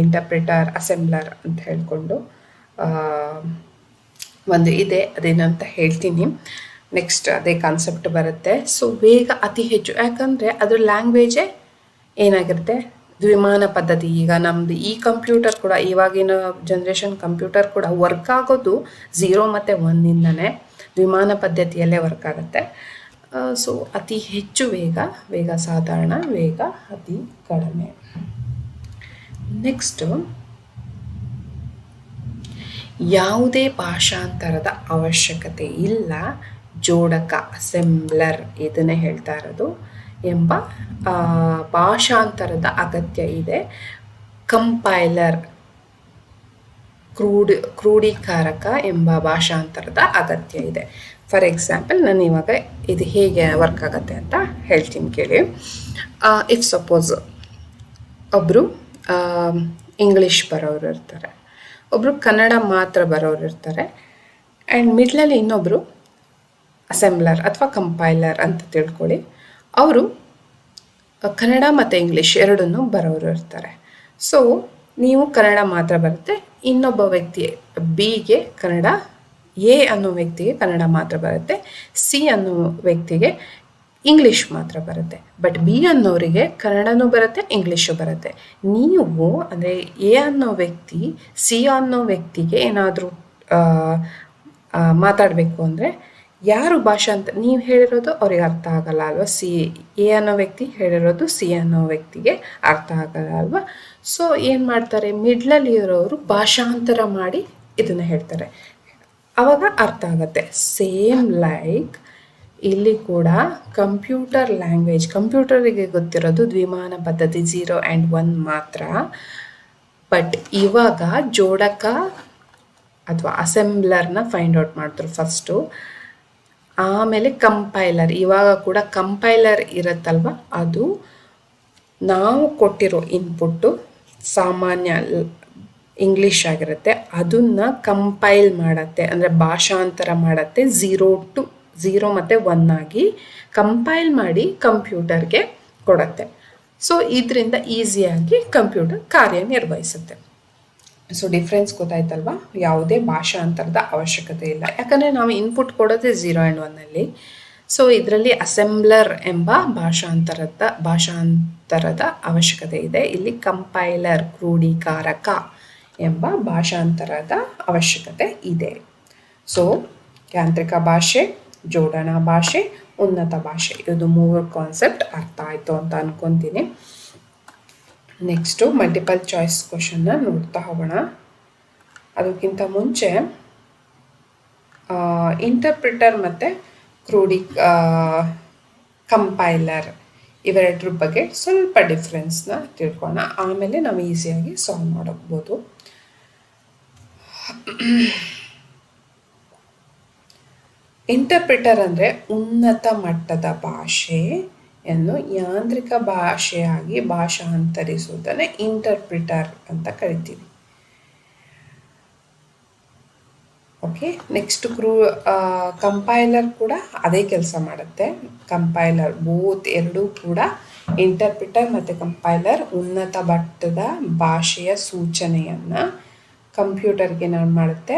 ಇಂಟರ್ಪ್ರಿಟರ್, ಅಸೆಂಬ್ಲರ್ ಅಂತ ಹೇಳ್ಕೊಂಡು ಒಂದು ಇದೆ, ಅದೇನಂತ ಹೇಳ್ತೀನಿ. ನೆಕ್ಸ್ಟ್ ಅದೇ ಕಾನ್ಸೆಪ್ಟ್ ಬರುತ್ತೆ. ಸೊ ವೇಗ ಅತಿ ಹೆಚ್ಚು, ಯಾಕಂದರೆ ಅದ್ರ ಲ್ಯಾಂಗ್ವೇಜೇ ಏನಾಗಿರುತ್ತೆ, ದ್ವಿಮಾನ ಪದ್ಧತಿ. ಈಗ ನಮ್ಮದು ಈ ಕಂಪ್ಯೂಟರ್ ಕೂಡ, ಇವಾಗಿನ ಜನ್ರೇಷನ್ ಕಂಪ್ಯೂಟರ್ ಕೂಡ ವರ್ಕ್ ಆಗೋದು 0 ಮತ್ತು 1ಇಂದನೇ, ದ್ವಿಮಾನ ಪದ್ಧತಿಯಲ್ಲೇ ವರ್ಕ್ ಆಗುತ್ತೆ. ಸೊ ಅತಿ ಹೆಚ್ಚು ವೇಗ, ವೇಗ ಸಾಧಾರಣ, ವೇಗ ಅತಿ ಕಡಿಮೆ. ನೆಕ್ಸ್ಟು ಯಾವುದೇ ಭಾಷಾಂತರದ ಅವಶ್ಯಕತೆ ಇಲ್ಲ, ಜೋಡಕ ಅಸೆಂಬ್ಲರ್ ಇದನ್ನೇ ಹೇಳ್ತಾ ಇರೋದು ಎಂಬ ಭಾಷಾಂತರದ ಅಗತ್ಯ ಇದೆ. ಕಂಪೈಲರ್ ಕ್ರೋಢೀಕಾರಕ ಎಂಬ ಭಾಷಾಂತರದ ಅಗತ್ಯ ಇದೆ. ಫಾರ್ ಎಕ್ಸಾಂಪಲ್, ನಾನು ಇವಾಗ ಇದು ಹೇಗೆ ವರ್ಕ್ ಆಗುತ್ತೆ ಅಂತ ಹೇಳ್ತೀನಿ ಕೇಳಿ. ಇಫ್ ಸಪೋಸ್ ಒಬ್ಬರು ಇಂಗ್ಲೀಷ್ ಬರೋರು ಇರ್ತಾರೆ, ಒಬ್ಬರು ಕನ್ನಡ ಮಾತ್ರ ಬರೋರು ಇರ್ತಾರೆ, ಆ್ಯಂಡ್ ಮಿಡ್ಲಲ್ಲಿ ಇನ್ನೊಬ್ಬರು ಅಸೆಂಬ್ಲರ್ ಅಥವಾ ಕಂಪೈಲರ್ ಅಂತ ತಿಳ್ಕೊಳ್ಳಿ. ಅವರು ಕನ್ನಡ ಮತ್ತು ಇಂಗ್ಲೀಷ್ ಎರಡನ್ನೂ ಬರೋರು ಇರ್ತಾರೆ. ಸೊ ನೀವು ಕನ್ನಡ ಮಾತ್ರ ಬರುತ್ತೆ, ಇನ್ನೊಬ್ಬ ವ್ಯಕ್ತಿ ಬಿಗೆ ಕನ್ನಡ, ಎ ಅನ್ನೋ ವ್ಯಕ್ತಿಗೆ ಕನ್ನಡ ಮಾತ್ರ ಬರುತ್ತೆ, ಸಿ ಅನ್ನೋ ವ್ಯಕ್ತಿಗೆ ಇಂಗ್ಲೀಷ್ ಮಾತ್ರ ಬರುತ್ತೆ. ಬಟ್ ಬಿ ಅನ್ನೋರಿಗೆ ಕನ್ನಡನೂ ಬರುತ್ತೆ, ಇಂಗ್ಲೀಷು ಬರುತ್ತೆ. ನೀವು ಅಂದರೆ ಎ ಅನ್ನೋ ವ್ಯಕ್ತಿ ಸಿ ಅನ್ನೋ ವ್ಯಕ್ತಿಗೆ ಏನಾದರೂ ಮಾತಾಡಬೇಕು ಅಂದರೆ ಯಾರು ಭಾಷಾ ಅಂತ ನೀವು ಹೇಳಿರೋದು ಅವ್ರಿಗೆ ಅರ್ಥ ಆಗಲ್ಲ ಅಲ್ವಾ. ಎ ಅನ್ನೋ ವ್ಯಕ್ತಿ ಹೇಳಿರೋದು ಸಿ ಅನ್ನೋ ವ್ಯಕ್ತಿಗೆ ಅರ್ಥ ಆಗಲ್ಲ ಅಲ್ವಾ. ಸೊ ಏನು ಮಾಡ್ತಾರೆ, ಮಿಡ್ಲಲ್ಲಿ ಇರೋರು ಭಾಷಾಂತರ ಮಾಡಿ ಇದನ್ನು ಹೇಳ್ತಾರೆ, ಆವಾಗ ಅರ್ಥ ಆಗುತ್ತೆ. ಸೇಮ್ ಲೈಕ್ ಇಲ್ಲಿ ಕೂಡ ಕಂಪ್ಯೂಟರ್ ಲ್ಯಾಂಗ್ವೇಜ್, ಕಂಪ್ಯೂಟರಿಗೆ ಗೊತ್ತಿರೋದು ದ್ವಿಮಾನ ಪದ್ಧತಿ 0 and 1 ಮಾತ್ರ. ಬಟ್ ಇವಾಗ ಜೋಡಕ ಅಥವಾ ಅಸೆಂಬ್ಲರ್ನ ಫೈಂಡ್ ಔಟ್ ಮಾಡ್ತಾರೆ ಫಸ್ಟು. ಆಮೇಲೆ ಕಂಪೈಲರ್, ಇವಾಗ ಕೂಡ ಕಂಪೈಲರ್ ಇರುತ್ತಲ್ವ, ಅದು ನಾವು ಕೊಟ್ಟಿರೋ ಇನ್ಪುಟ್ಟು ಸಾಮಾನ್ಯ ಇಂಗ್ಲೀಷ್ ಆಗಿರುತ್ತೆ, ಅದನ್ನು ಕಂಪೈಲ್ ಮಾಡುತ್ತೆ, ಅಂದರೆ ಭಾಷಾಂತರ ಮಾಡುತ್ತೆ 0 ಮತ್ತು 1 ಆಗಿ ಕಂಪೈಲ್ ಮಾಡಿ ಕಂಪ್ಯೂಟರ್ಗೆ ಕೊಡುತ್ತೆ. ಸೊ ಇದರಿಂದ ಈಸಿಯಾಗಿ ಕಂಪ್ಯೂಟರ್ ಕಾರ್ಯನಿರ್ವಹಿಸುತ್ತೆ. ಸೊ ಡಿಫ್ರೆನ್ಸ್ ಗೊತ್ತಾಯ್ತಲ್ವಾ? ಯಾವುದೇ ಭಾಷಾಂತರದ ಅವಶ್ಯಕತೆ ಇಲ್ಲ, ಯಾಕಂದರೆ ನಾವು ಇನ್ಪುಟ್ ಕೊಡೋದೇ 0 ಆ್ಯಂಡ್ 1ಅಲ್ಲಿ. ಸೊ ಇದರಲ್ಲಿ ಅಸೆಂಬ್ಲರ್ ಎಂಬ ಭಾಷಾಂತರದ ಅವಶ್ಯಕತೆ ಇದೆ. ಇಲ್ಲಿ ಕಂಪೈಲರ್ ಕ್ರೋಢೀಕಾರಕ ಎಂಬ ಭಾಷಾಂತರದ ಅವಶ್ಯಕತೆ ಇದೆ. ಸೊ ಯಾಂತ್ರಿಕ ಭಾಷೆ, ಜೋಡಣಾ ಭಾಷೆ, ಉನ್ನತ ಭಾಷೆ, ಇದು 3 ಕಾನ್ಸೆಪ್ಟ್ ಅರ್ಥ ಆಯಿತು ಅಂತ ಅನ್ಕೊತೀನಿ. ನೆಕ್ಸ್ಟು ಮಲ್ಟಿಪಲ್ ಚಾಯ್ಸ್ ಕ್ವಶನ್ನ ನೋಡ್ತಾ ಹೋಗೋಣ. ಅದಕ್ಕಿಂತ ಮುಂಚೆ ಇಂಟರ್ಪ್ರಿಟರ್ ಮತ್ತು ಕಂಪೈಲರ್ ಇವೆರಡರ ಬಗ್ಗೆ ಸ್ವಲ್ಪ ಡಿಫ್ರೆನ್ಸ್ನ ತಿಳ್ಕೊಳ್ಳೋಣ, ಆಮೇಲೆ ನಾವು ಈಸಿಯಾಗಿ ಸಾಲ್ವ್ ಮಾಡಬಹುದು. ಇಂಟರ್ಪ್ರಿಟರ್ ಅಂದರೆ ಉನ್ನತ ಮಟ್ಟದ ಭಾಷೆಯನ್ನು ಯಾಂತ್ರಿಕ ಭಾಷೆಯಾಗಿ ಭಾಷಾಂತರಿಸುವುದನ್ನು ಇಂಟರ್ಪ್ರಿಟರ್ ಅಂತ ಕರಿತೀವಿ. ಓಕೆ, ನೆಕ್ಸ್ಟ್ ಕಂಪೈಲರ್ ಕೂಡ ಅದೇ ಕೆಲಸ ಮಾಡುತ್ತೆ. ಕಂಪೈಲರ್ ಎರಡೂ ಕೂಡ ಇಂಟರ್ಪ್ರಿಟರ್ ಮತ್ತು ಕಂಪೈಲರ್ ಉನ್ನತ ಮಟ್ಟದ ಭಾಷೆಯ ಸೂಚನೆಯನ್ನು ಕಂಪ್ಯೂಟರ್ಗೆ ನಾವು ಮಾಡುತ್ತೆ.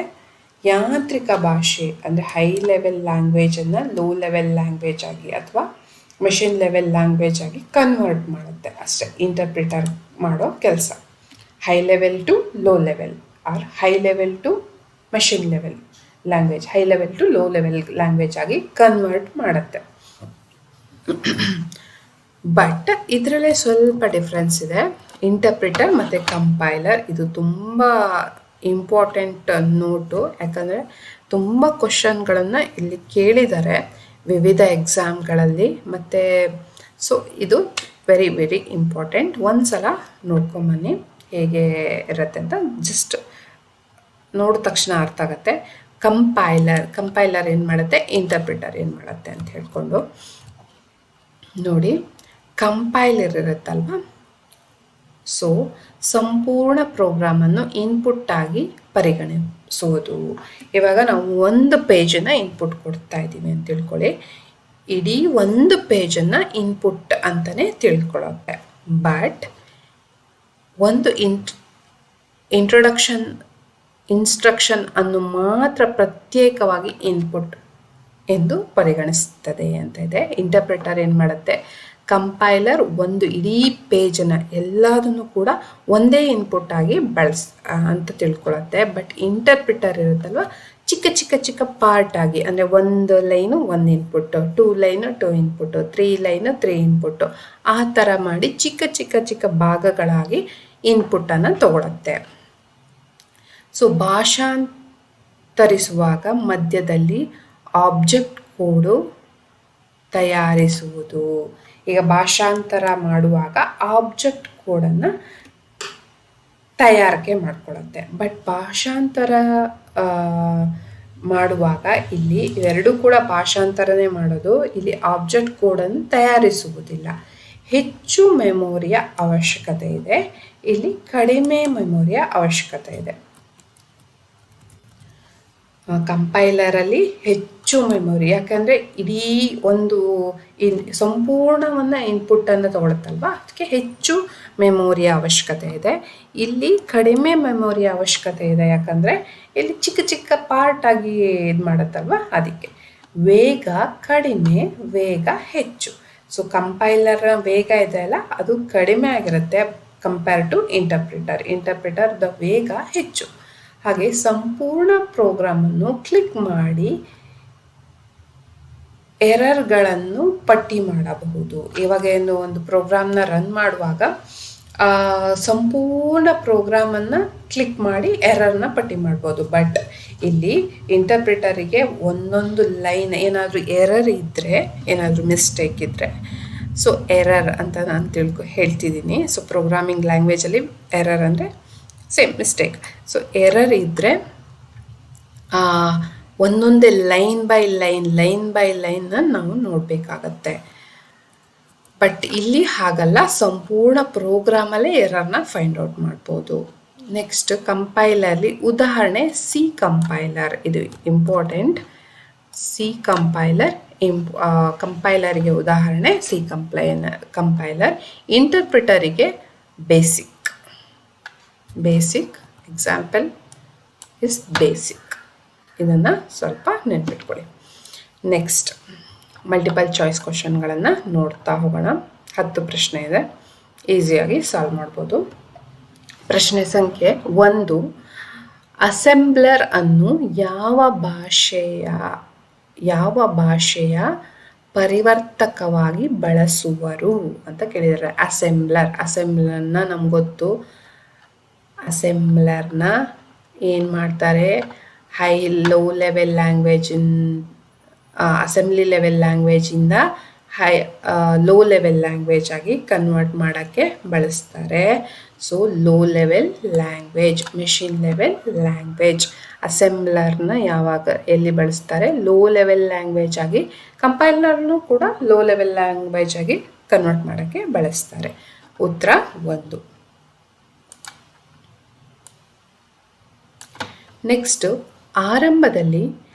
ಯಾಂತ್ರಿಕ ಭಾಷೆ ಅಂದರೆ ಹೈ ಲೆವೆಲ್ ಲ್ಯಾಂಗ್ವೇಜನ್ನು ಲೋ ಲೆವೆಲ್ ಲ್ಯಾಂಗ್ವೇಜ್ ಆಗಿ ಅಥವಾ ಮೆಷಿನ್ ಲೆವೆಲ್ ಲ್ಯಾಂಗ್ವೇಜ್ ಆಗಿ ಕನ್ವರ್ಟ್ ಮಾಡುತ್ತೆ ಅಷ್ಟೇ ಇಂಟರ್ಪ್ರಿಟರ್ ಮಾಡೋ ಕೆಲಸ. High level to low level or high level to machine level language, high level to low level language ಆಗಿ ಕನ್ವರ್ಟ್ ಮಾಡುತ್ತೆ. ಬಟ್ ಇದರಲ್ಲೇ ಸ್ವಲ್ಪ ಡಿಫ್ರೆನ್ಸ್ ಇದೆ. ಇಂಟರ್ಪ್ರಿಟರ್ ಮತ್ತು ಕಂಪೈಲರ್ ಇದು ತುಂಬ ಇಂಪಾರ್ಟೆಂಟ್ ನೋಟು, ಯಾಕಂದರೆ ತುಂಬ ಕ್ವಶನ್ಗಳನ್ನು ಇಲ್ಲಿ ಕೇಳಿದ್ದಾರೆ ವಿವಿಧ ಎಕ್ಸಾಮ್ಗಳಲ್ಲಿ. ಮತ್ತು ಸೊ ಇದು ವೆರಿ ವೆರಿ ಇಂಪಾರ್ಟೆಂಟ್. ಒಂದು ಸಲ ನೋಡ್ಕೊಂಬನ್ನಿ ಹೇಗೆ ಇರುತ್ತೆ ಅಂತ, ಜಸ್ಟ್ ನೋಡಿದ ತಕ್ಷಣ ಅರ್ಥ ಆಗುತ್ತೆ. ಕಂಪೈಲರ್ ಏನು ಮಾಡುತ್ತೆ, ಇಂಟರ್ಪ್ರಿಟರ್ ಏನು ಮಾಡುತ್ತೆ ಅಂತ ಹೇಳ್ಕೊಂಡು ನೋಡಿ. ಕಂಪೈಲರ್ ಇರುತ್ತಲ್ವ, ಸೊ ಸಂಪೂರ್ಣ ಪ್ರೋಗ್ರಾಮನ್ನು ಇನ್ಪುಟ್ ಆಗಿ ಪರಿಗಣಿಸುವುದು. ಇವಾಗ ನಾವು ಒಂದು ಪೇಜನ್ನು ಇನ್ಪುಟ್ ಕೊಡ್ತಾ ಇದ್ದೀವಿ ಅಂತ ತಿಳ್ಕೊಳ್ಳಿ, ಇಡೀ ಒಂದು ಪೇಜನ್ನು ಇನ್ಪುಟ್ ಅಂತಲೇ ತಿಳ್ಕೊಳ್ಳುತ್ತೆ. ಬಟ್ ಒಂದು ಇನ್ಸ್ಟ್ರಕ್ಷನ್ ಅನ್ನು ಮಾತ್ರ ಪ್ರತ್ಯೇಕವಾಗಿ ಇನ್ಪುಟ್ ಎಂದು ಪರಿಗಣಿಸುತ್ತದೆ ಅಂತ ಇದೆ. ಇಂಟರ್ಪ್ರಿಟರ್ ಏನು ಮಾಡುತ್ತೆ, ಕಂಪೈಲರ್ ಒಂದು ಇಡೀ ಪೇಜನ್ನು ಎಲ್ಲದನ್ನು ಕೂಡ ಒಂದೇ ಇನ್ಪುಟ್ ಆಗಿ ಅಂತ ತಿಳ್ಕೊಳ್ಳುತ್ತೆ. ಬಟ್ ಇಂಟರ್ಪ್ರಿಟರ್ ಇರುತ್ತಲ್ವ, ಚಿಕ್ಕ ಚಿಕ್ಕ ಚಿಕ್ಕ ಪಾರ್ಟ್ ಆಗಿ, ಅಂದರೆ 1 line 1 input, 2 line 2 input, 3 line 3 input, ಆ ಥರ ಮಾಡಿ ಚಿಕ್ಕ ಚಿಕ್ಕ ಚಿಕ್ಕ ಭಾಗಗಳಾಗಿ ಇನ್ಪುಟ್ಟನ್ನು ತಗೊಳುತ್ತೆ. ಸೊ ಭಾಷಾಂತರಿಸುವಾಗ ಮಧ್ಯದಲ್ಲಿ ಆಬ್ಜೆಕ್ಟ್ ಕೋಡು ತಯಾರಿಸುವುದು. ಈಗ ಭಾಷಾಂತರ ಮಾಡುವಾಗ ಆಬ್ಜೆಕ್ಟ್ ಕೋಡನ್ನು ತಯಾರಿಕೆ ಮಾಡ್ಕೊಳ್ಳುತ್ತೆ. ಬಟ್ ಭಾಷಾಂತರ ಮಾಡುವಾಗ ಇಲ್ಲಿ ಇವೆರಡೂ ಕೂಡ ಭಾಷಾಂತರನೇ ಮಾಡೋದು, ಇಲ್ಲಿ ಆಬ್ಜೆಕ್ಟ್ ಕೋಡನ್ನು ತಯಾರಿಸುವುದಿಲ್ಲ. ಹೆಚ್ಚು ಮೆಮೊರಿಯ ಅವಶ್ಯಕತೆ ಇದೆ, ಇಲ್ಲಿ ಕಡಿಮೆ ಮೆಮೊರಿಯ ಅವಶ್ಯಕತೆ ಇದೆ. ಕಂಪೈಲರಲ್ಲಿ ಹೆಚ್ಚು ಮೆಮೊರಿ, ಯಾಕಂದರೆ ಇಡೀ ಒಂದು ಸಂಪೂರ್ಣವನ್ನು ಇನ್ಪುಟ್ಟನ್ನು ತಗೊಳುತ್ತಲ್ವ, ಅದಕ್ಕೆ ಹೆಚ್ಚು ಮೆಮೊರಿಯ ಅವಶ್ಯಕತೆ ಇದೆ. ಇಲ್ಲಿ ಕಡಿಮೆ ಮೆಮೊರಿಯ ಅವಶ್ಯಕತೆ ಇದೆ, ಯಾಕಂದರೆ ಇಲ್ಲಿ ಚಿಕ್ಕ ಚಿಕ್ಕ ಪಾರ್ಟ್ ಆಗಿ ಇದು ಮಾಡುತ್ತಲ್ವ, ಅದಕ್ಕೆ. ವೇಗ ಕಡಿಮೆ, ವೇಗ ಹೆಚ್ಚು. ಸೊ ಕಂಪೈಲರ್ ವೇಗ ಇದೆಯಲ್ಲ, ಅದು ಕಡಿಮೆ ಆಗಿರುತ್ತೆ ಕಂಪೇರ್ ಟು ಇಂಟರ್ಪ್ರಿಟರ್ದ ವೇಗ ಹೆಚ್ಚು. ಹಾಗೆ ಸಂಪೂರ್ಣ ಪ್ರೋಗ್ರಾಮನ್ನು ಕ್ಲಿಕ್ ಮಾಡಿ ಎರರ್ಗಳನ್ನು ಪಟ್ಟಿ ಮಾಡಬಹುದು. ಇವಾಗ ಏನು ಒಂದು ಪ್ರೋಗ್ರಾಮ್ನ ರನ್ ಮಾಡುವಾಗ ಸಂಪೂರ್ಣ ಪ್ರೋಗ್ರಾಮನ್ನು ಕ್ಲಿಕ್ ಮಾಡಿ ಎರರ್ನ ಪಟ್ಟಿ ಮಾಡ್ಬೋದು. ಬಟ್ ಇಲ್ಲಿ ಇಂಟರ್ಪ್ರಿಟರಿಗೆ ಒಂದೊಂದು ಲೈನ್ ಏನಾದರೂ ಎರರ್ ಇದ್ದರೆ, ಏನಾದರೂ ಮಿಸ್ಟೇಕ್ ಇದ್ದರೆ, ಸೊ ಎರರ್ ಅಂತ ನಾನು ಹೇಳ್ತಿದ್ದೀನಿ. ಸೊ ಪ್ರೋಗ್ರಾಮಿಂಗ್ ಲ್ಯಾಂಗ್ವೇಜಲ್ಲಿ ಎರರ್ ಅಂದರೆ ಸೇಮ್ ಮಿಸ್ಟೇಕ್. ಸೊ ಎರರ್ ಇದ್ದರೆ ಒಂದೊಂದೇ ಲೈನ್ ಬೈ ಲೈನ್ ನಾವು ನೋಡಬೇಕಾಗತ್ತೆ. ಬಟ್ ಇಲ್ಲಿ ಹಾಗಲ್ಲ, ಸಂಪೂರ್ಣ ಪ್ರೋಗ್ರಾಮಲ್ಲೇ ಎರರ್ನ ಫೈಂಡ್ ಔಟ್ ಮಾಡ್ಬೋದು. ನೆಕ್ಸ್ಟ್ ಕಂಪೈಲರ್ಲಿ ಉದಾಹರಣೆ ಸಿ ಕಂಪೈಲರ್, ಇದು ಇಂಪಾರ್ಟೆಂಟ್. ಸಿ ಕಂಪೈಲರ್ ಕಂಪೈಲರ್ಗೆ ಉದಾಹರಣೆ ಸಿ ಕಂಪೈಲರ್. ಇಂಟರ್ಪ್ರಿಟರಿಗೆ ಬೇಸಿಕ್ ಎಕ್ಸಾಂಪಲ್ ಇಸ್ ಬೇಸಿಕ್. ಇದನ್ನು ಸ್ವಲ್ಪ ನೆನ್ಪಿಟ್ಕೊಳ್ಳಿ. ನೆಕ್ಸ್ಟ್ ಮಲ್ಟಿಪಲ್ ಚಾಯ್ಸ್ ಕ್ವಶನ್ಗಳನ್ನು ನೋಡ್ತಾ ಹೋಗೋಣ. 10 ಪ್ರಶ್ನೆ ಇದೆ, ಈಸಿಯಾಗಿ ಸಾಲ್ವ್ ಮಾಡ್ಬೋದು. ಪ್ರಶ್ನೆ ಸಂಖ್ಯೆ 1, ಅಸೆಂಬ್ಲರ್ ಅನ್ನು ಯಾವ ಭಾಷೆಯ ಪರಿವರ್ತಕವಾಗಿ ಬಳಸುವರು ಅಂತ ಕೇಳಿದ್ದಾರೆ. ಅಸೆಂಬ್ಲರ್ನ ನಮ್ಗೆ ಗೊತ್ತು. ಅಸೆಂಬ್ಲರ್ನ ಏನು ಮಾಡ್ತಾರೆ, ಲೋ ಲೆವೆಲ್ ಅಸೆಂಬ್ಲಿ ಲೆವೆಲ್ ಲ್ಯಾಂಗ್ವೇಜಿಂದ ಲೋ ಲೆವೆಲ್ ಲ್ಯಾಂಗ್ವೇಜ್ ಆಗಿ ಕನ್ವರ್ಟ್ ಮಾಡೋಕ್ಕೆ ಬಳಸ್ತಾರೆ. So low level language, machine level language. ಅಸೆಂಬ್ಲರ್ನ ಎಲ್ಲಿ ಬಳಸ್ತಾರೆ, ಲೋ ಲೆವೆಲ್ ಲ್ಯಾಂಗ್ವೇಜ್ ಆಗಿ. ಕಂಪೈಲರ್ನು ಕೂಡ ಲೋ ಲೆವೆಲ್ ಲ್ಯಾಂಗ್ವೇಜ್ ಆಗಿ ಕನ್ವರ್ಟ್ ಮಾಡೋಕ್ಕೆ ಬಳಸ್ತಾರೆ. ಉತ್ತರ 1. ನೆಕ್ಸ್ಟ್, ಆರಂಭದಲ್ಲಿ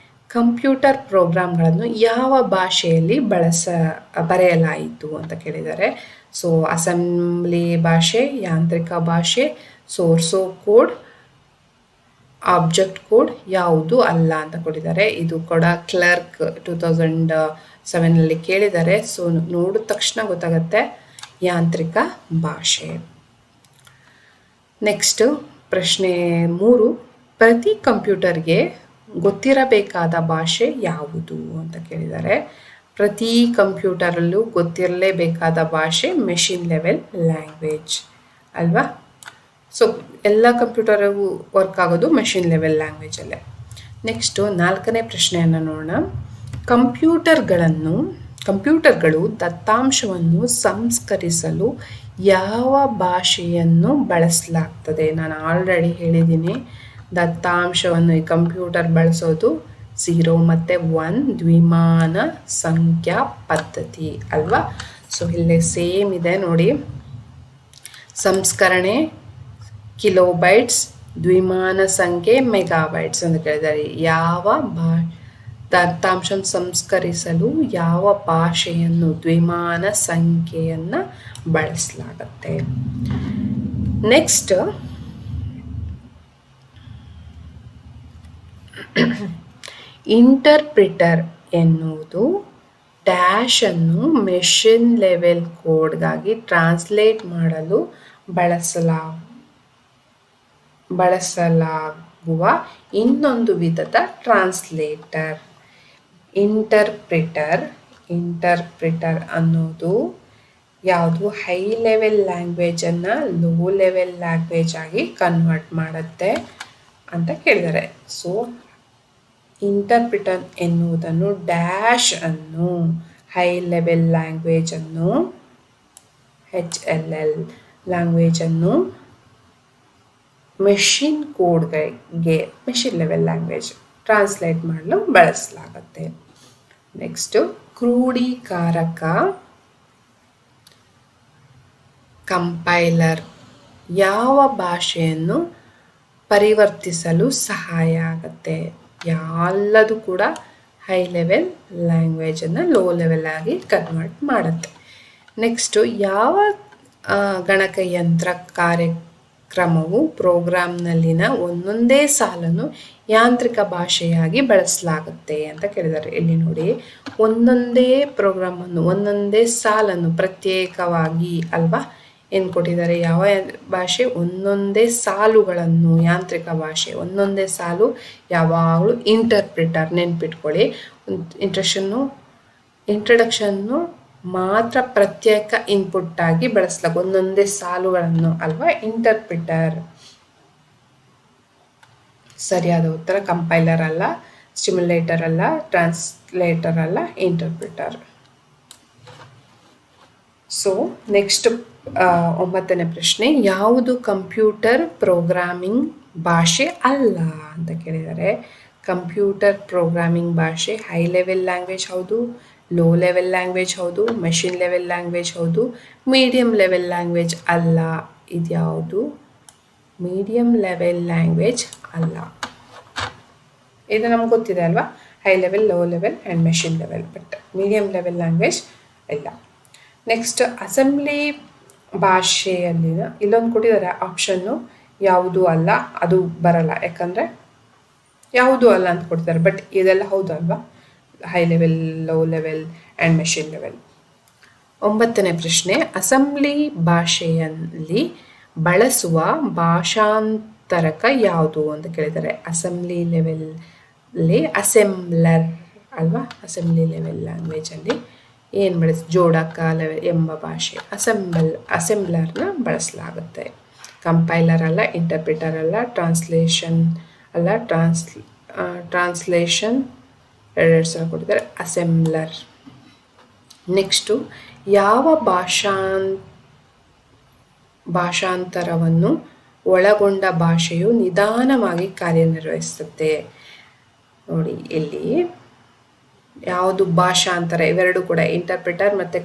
ಕಂಪ್ಯೂಟರ್ ಪ್ರೋಗ್ರಾಮ್ಗಳನ್ನು ಯಾವ ಭಾಷೆಯಲ್ಲಿ ಬರೆಯಲಾಯಿತು ಅಂತ ಕೇಳಿದ್ದಾರೆ. ಸೊ ಅಸೆಂಬ್ಲಿ ಭಾಷೆ, ಯಾಂತ್ರಿಕ ಭಾಷೆ, ಸೋರ್ಸ್ ಕೋಡ್, ಆಬ್ಜೆಕ್ಟ್ ಕೋಡ್ ಯಾವುದು ಅಲ್ಲ ಅಂತ ಕೊಟ್ಟಿದ್ದಾರೆ. ಇದು ಕೂಡ ಕ್ಲರ್ಕ್ 2007 ಕೇಳಿದ್ದಾರೆ. ಸೊ ನೋಡಿದ ತಕ್ಷಣ ಗೊತ್ತಾಗುತ್ತೆ ಯಾಂತ್ರಿಕ ಭಾಷೆ. ನೆಕ್ಸ್ಟ್ ಪ್ರಶ್ನೆ 3, ಪ್ರತಿ ಕಂಪ್ಯೂಟರ್ಗೆ ಗೊತ್ತಿರಬೇಕಾದ ಭಾಷೆ ಯಾವುದು ಅಂತ ಕೇಳಿದ್ದಾರೆ. ಪ್ರತಿ ಕಂಪ್ಯೂಟರಲ್ಲೂ ಗೊತ್ತಿರಲೇಬೇಕಾದ ಭಾಷೆ ಮೆಷಿನ್ ಲೆವೆಲ್ ಲ್ಯಾಂಗ್ವೇಜ್ ಅಲ್ವಾ. ಸೊ ಎಲ್ಲ ಕಂಪ್ಯೂಟರಿಗೂ ವರ್ಕ್ ಆಗೋದು ಮೆಷಿನ್ ಲೆವೆಲ್ ಲ್ಯಾಂಗ್ವೇಜಲ್ಲೇ. ನೆಕ್ಸ್ಟು 4ನೇ ಪ್ರಶ್ನೆಯನ್ನು ನೋಡೋಣ. ಕಂಪ್ಯೂಟರ್ಗಳು ದತ್ತಾಂಶವನ್ನು ಸಂಸ್ಕರಿಸಲು ಯಾವ ಭಾಷೆಯನ್ನು ಬಳಸಲಾಗ್ತದೆ? ನಾನು ಆಲ್ರೆಡಿ ಹೇಳಿದ್ದೀನಿ, ದತ್ತಾಂಶವನ್ನು ಈ ಕಂಪ್ಯೂಟರ್ ಬಳಸೋದು 0 ಮತ್ತು 1 ದ್ವಿಮಾನ ಸಂಖ್ಯಾ ಪದ್ಧತಿ ಅಲ್ವಾ. ಸೊ ಇಲ್ಲೇ ಸೇಮ್ ಇದೆ ನೋಡಿ. ಸಂಸ್ಕರಣೆ ಕಿಲೋಬೈಟ್ಸ್, ದ್ವಿಮಾನ ಸಂಖ್ಯೆ ಮೆಗಾಬೈಟ್ಸ್ ಅಂತ ಕೇಳಿದ್ದಾರೆ. ಯಾವ ದತ್ತಾಂಶ ಸಂಸ್ಕರಿಸಲು ಯಾವ ಭಾಷೆಯನ್ನು, ದ್ವಿಮಾನ ಸಂಖ್ಯೆಯನ್ನು ಬಳಸಲಾಗುತ್ತೆ. ನೆಕ್ಸ್ಟ್ ಇಂಟರ್ಪ್ರಿಟರ್ ಎನ್ನುವುದು ಡ್ಯಾಶ್ ಅನ್ನು ಮೆಷಿನ್ ಲೆವೆಲ್ ಕೋಡ್ಗಾಗಿ ಟ್ರಾನ್ಸ್ಲೇಟ್ ಮಾಡಲು ಬಳಸಲಾಗುವ ಇನ್ನೊಂದು ವಿಧದ ಟ್ರಾನ್ಸ್ಲೇಟರ್. ಇಂಟರ್ಪ್ರಿಟರ್ ಅನ್ನೋದು ಯಾವುದು ಹೈ ಲೆವೆಲ್ ಲ್ಯಾಂಗ್ವೇಜನ್ನು ಲೋ ಲೆವೆಲ್ ಲ್ಯಾಂಗ್ವೇಜ್ ಆಗಿ ಕನ್ವರ್ಟ್ ಮಾಡುತ್ತೆ ಅಂತ ಕೇಳಿದ್ದಾರೆ. ಸೊ ಇಂಟರ್ಪ್ರಿಟರ್ ಎನ್ನುವುದನ್ನು ಡ್ಯಾಶ್ ಅನ್ನು ಹೈ ಲೆವೆಲ್ ಲ್ಯಾಂಗ್ವೇಜನ್ನು HLL ಲ್ಯಾಂಗ್ವೇಜನ್ನು ಮೆಷಿನ್ ಕೋಡ್ಗೆ ಮೆಷಿನ್ ಲೆವೆಲ್ ಲ್ಯಾಂಗ್ವೇಜ್ ಟ್ರಾನ್ಸ್ಲೇಟ್ ಮಾಡಲು ಬಳಸಲಾಗುತ್ತೆ. ನೆಕ್ಸ್ಟು ಕ್ರೋಢೀಕಾರಕ ಕಂಪೈಲರ್ ಯಾವ ಭಾಷೆಯನ್ನು ಪರಿವರ್ತಿಸಲು ಸಹಾಯ ಆಗುತ್ತೆ? ಎಲ್ಲದೂ ಕೂಡ ಹೈ ಲೆವೆಲ್ ಲ್ಯಾಂಗ್ವೇಜನ್ನು ಲೋ ಲೆವೆಲ್ ಆಗಿ ಕನ್ವರ್ಟ್ ಮಾಡುತ್ತೆ. ನೆಕ್ಸ್ಟು ಯಾವ ಗಣಕಯಂತ್ರ ಕಾರ್ಯಕ್ರಮವು ಪ್ರೋಗ್ರಾಮ್ನಲ್ಲಿನ ಒಂದೊಂದೇ ಸಾಲನ್ನು ಯಾಂತ್ರಿಕ ಭಾಷೆಯಾಗಿ ಬಳಸಲಾಗುತ್ತೆ ಅಂತ ಕೇಳಿದ್ದಾರೆ. ಇಲ್ಲಿ ನೋಡಿ, ಒಂದೊಂದೇ ಪ್ರೋಗ್ರಾಮನ್ನು, ಒಂದೊಂದೇ ಸಾಲನ್ನು ಪ್ರತ್ಯೇಕವಾಗಿ ಅಲ್ವಾ ಏನು ಕೊಟ್ಟಿದ್ದಾರೆ. ಯಾವ ಭಾಷೆ? ಒಂದೊಂದೇ ಸಾಲುಗಳನ್ನು, ಯಾಂತ್ರಿಕ ಭಾಷೆ ಒಂದೊಂದೇ ಸಾಲು ಯಾವಾಗಲೂ ಇಂಟರ್ಪ್ರಿಟರ್. ನೆನ್ಪಿಟ್ಕೊಳ್ಳಿ, ಇಂಟ್ರಡಕ್ಷನ್ನು ಮಾತ್ರ ಪ್ರತ್ಯೇಕ ಇನ್ಪುಟ್ ಆಗಿ ಬಳಸಲಾಗ ಒಂದೊಂದೇ ಸಾಲುಗಳನ್ನು ಅಲ್ವಾ ಇಂಟರ್ಪ್ರಿಟರ್. ಸರಿಯಾದ ಉತ್ತರ ಕಂಪೈಲರ್ ಅಲ್ಲ, ಸ್ಟಿಮ್ಯುಲೇಟರ್ ಅಲ್ಲ, ಟ್ರಾನ್ಸ್ಲೇಟರ್ ಅಲ್ಲ, ಇಂಟರ್ಪ್ರಿಟರ್. ಸೊ ನೆಕ್ಸ್ಟ್ 9ನೇ ಪ್ರಶ್ನೆ, ಯಾವುದು ಕಂಪ್ಯೂಟರ್ ಪ್ರೋಗ್ರಾಮಿಂಗ್ ಭಾಷೆ ಅಲ್ಲ ಅಂತ ಕೇಳಿದ್ದಾರೆ. ಕಂಪ್ಯೂಟರ್ ಪ್ರೋಗ್ರಾಮಿಂಗ್ ಭಾಷೆ ಹೈ ಲೆವೆಲ್ ಲ್ಯಾಂಗ್ವೇಜ್ ಹೌದು, ಲೋ ಲೆವೆಲ್ ಲ್ಯಾಂಗ್ವೇಜ್ ಹೌದು, ಮೆಷಿನ್ ಲೆವೆಲ್ ಲ್ಯಾಂಗ್ವೇಜ್ ಹೌದು, ಮೀಡಿಯಂ ಲೆವೆಲ್ ಲ್ಯಾಂಗ್ವೇಜ್ ಅಲ್ಲ. ಇದ್ಯಾವುದು? ಮೀಡಿಯಮ್ ಲೆವೆಲ್ ಲ್ಯಾಂಗ್ವೇಜ್ ಅಲ್ಲ. ಇದು ನಮ್ಗೆ ಗೊತ್ತಿದೆ ಅಲ್ವಾ, high level, low level and machine level. But medium level language ಇಲ್ಲ. ನೆಕ್ಸ್ಟ್ ಅಸೆಂಬ್ಲಿ ಭಾಷೆಯಲ್ಲಿನ ಇಲ್ಲೊಂದು ಕೊಟ್ಟಿದ್ದಾರೆ ಆಪ್ಷನ್ನು, ಯಾವುದು ಅಲ್ಲ, ಅದು ಬರಲ್ಲ. ಯಾಕಂದರೆ ಯಾವುದು ಅಲ್ಲ ಅಂತ ಕೊಡ್ತಾರೆ. ಬಟ್ ಇದೆಲ್ಲ ಹೌದು ಅಲ್ವಾ, high level, low level and machine level. 9ನೇ ಪ್ರಶ್ನೆ, ಅಸೆಂಬ್ಲಿ ಭಾಷೆಯಲ್ಲಿ ಬಳಸುವ ಭಾಷಾಂತರಕ ಯಾವುದು ಅಂತ ಕೇಳಿದ್ದಾರೆ. ಅಸೆಂಬ್ಲಿ ಲೆವೆಲ್ಲಿ ಅಸೆಂಬ್ಲರ್ ಅಲ್ವಾ, ಅಸೆಂಬ್ಲಿ ಲೆವೆಲ್ ಲ್ಯಾಂಗ್ವೇಜಲ್ಲಿ ಏನು ಜೋಡಕ ಲೆವೆಲ್ ಎಂಬ ಭಾಷೆ ಅಸೆಂಬ್ಲರ್ನ ಬಳಸಲಾಗುತ್ತೆ. ಕಂಪೈಲರ್ ಅಲ್ಲ, ಇಂಟರ್ಪ್ರಿಟರ್ ಅಲ್ಲ, ಟ್ರಾನ್ಸ್ಲೇಷನ್ ಅಲ್ಲ, ಟ್ರಾನ್ಸ್ಲೇಷನ್ ಎರಡು ಸಲ ಕೊಟ್ಟಿದ್ದಾರೆ, ಅಸೆಂಬ್ಲರ್. ನೆಕ್ಸ್ಟು, ಯಾವ ಭಾಷಾಂತರವನ್ನು ಒಳಗೊಂಡ ಭಾಷೆಯು ನಿಧಾನವಾಗಿ ಕಾರ್ಯನಿರ್ವಹಿಸುತ್ತೆ? ನೋಡಿ ಇಲ್ಲಿ ಯಾವುದು ಭಾಷಾಂತರ, ಇವೆರಡು ಕೂಡ ಇಂಟರ್ಪ್ರಿಟರ್ ಮತ್ತು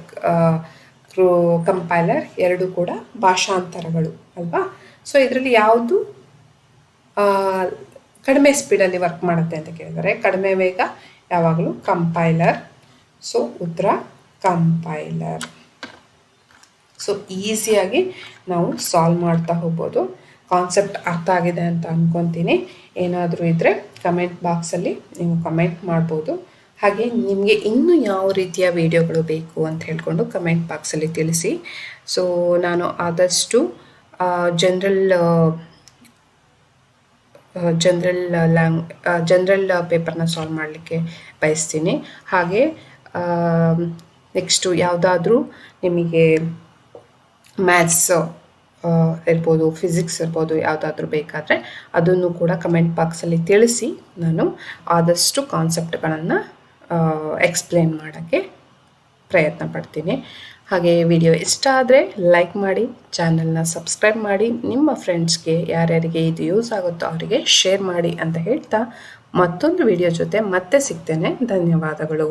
ಕಂಪೈಲರ್ ಎರಡು ಕೂಡ ಭಾಷಾಂತರಗಳು ಅಲ್ವಾ. ಸೊ ಇದರಲ್ಲಿ ಯಾವುದು ಕಡಿಮೆ ಸ್ಪೀಡಲ್ಲಿ ವರ್ಕ್ ಮಾಡುತ್ತೆ ಅಂತ ಕೇಳಿದರೆ, ಕಡಿಮೆ ವೇಗ ಯಾವಾಗಲೂ ಕಂಪೈಲರ್. ಸೊ ಉತ್ತರ ಕಂಪೈಲರ್. ಸೊ ಈಸಿಯಾಗಿ ನಾವು ಸಾಲ್ವ್ ಮಾಡ್ತಾ ಹೋಗ್ಬೋದು. ಕಾನ್ಸೆಪ್ಟ್ ಅರ್ಥ ಆಗಿದೆ ಅಂತ ಅಂದ್ಕೊತೀನಿ. ಏನಾದರೂ ಇದ್ದರೆ ಕಮೆಂಟ್ ಬಾಕ್ಸಲ್ಲಿ ನೀವು ಕಮೆಂಟ್ ಮಾಡ್ಬೋದು. ಹಾಗೆ ನಿಮಗೆ ಇನ್ನೂ ಯಾವ ರೀತಿಯ ವಿಡಿಯೋಗಳು ಬೇಕು ಅಂತ ಹೇಳ್ಕೊಂಡು ಕಮೆಂಟ್ ಬಾಕ್ಸಲ್ಲಿ ತಿಳಿಸಿ. ಸೊ ನಾನು ಆದಷ್ಟು ಜನರಲ್ ಪೇಪರ್ನ ಸಾಲ್ವ್ ಮಾಡಲಿಕ್ಕೆ ಬಯಸ್ತೀನಿ. ಹಾಗೆ ನೆಕ್ಸ್ಟು ಯಾವುದಾದ್ರೂ ನಿಮಗೆ ಮ್ಯಾಥ್ಸ್ ಇರ್ಬೋದು, ಫಿಸಿಕ್ಸ್ ಇರ್ಬೋದು, ಯಾವುದಾದ್ರೂ ಬೇಕಾದರೆ ಅದನ್ನು ಕೂಡ ಕಮೆಂಟ್ ಬಾಕ್ಸಲ್ಲಿ ತಿಳಿಸಿ. ನಾನು ಆದಷ್ಟು ಕಾನ್ಸೆಪ್ಟ್ಗಳನ್ನು ಎಕ್ಸ್ಪ್ಲೇನ್ ಮಾಡೋಕ್ಕೆ ಪ್ರಯತ್ನ ಪಡ್ತೀನಿ. ಹಾಗೆ ವಿಡಿಯೋ ಇಷ್ಟ ಆದರೆ ಲೈಕ್ ಮಾಡಿ, ಚಾನಲ್ನ ಸಬ್ಸ್ಕ್ರೈಬ್ ಮಾಡಿ, ನಿಮ್ಮ ಫ್ರೆಂಡ್ಸ್ಗೆ ಯಾರ್ಯಾರಿಗೆ ಇದು ಯೂಸ್ ಆಗುತ್ತೋ ಅವರಿಗೆ ಶೇರ್ ಮಾಡಿ ಅಂತ ಹೇಳ್ತಾ ಮತ್ತೊಂದು ವಿಡಿಯೋ ಜೊತೆ ಮತ್ತೆ ಸಿಗ್ತೇನೆ. ಧನ್ಯವಾದಗಳು.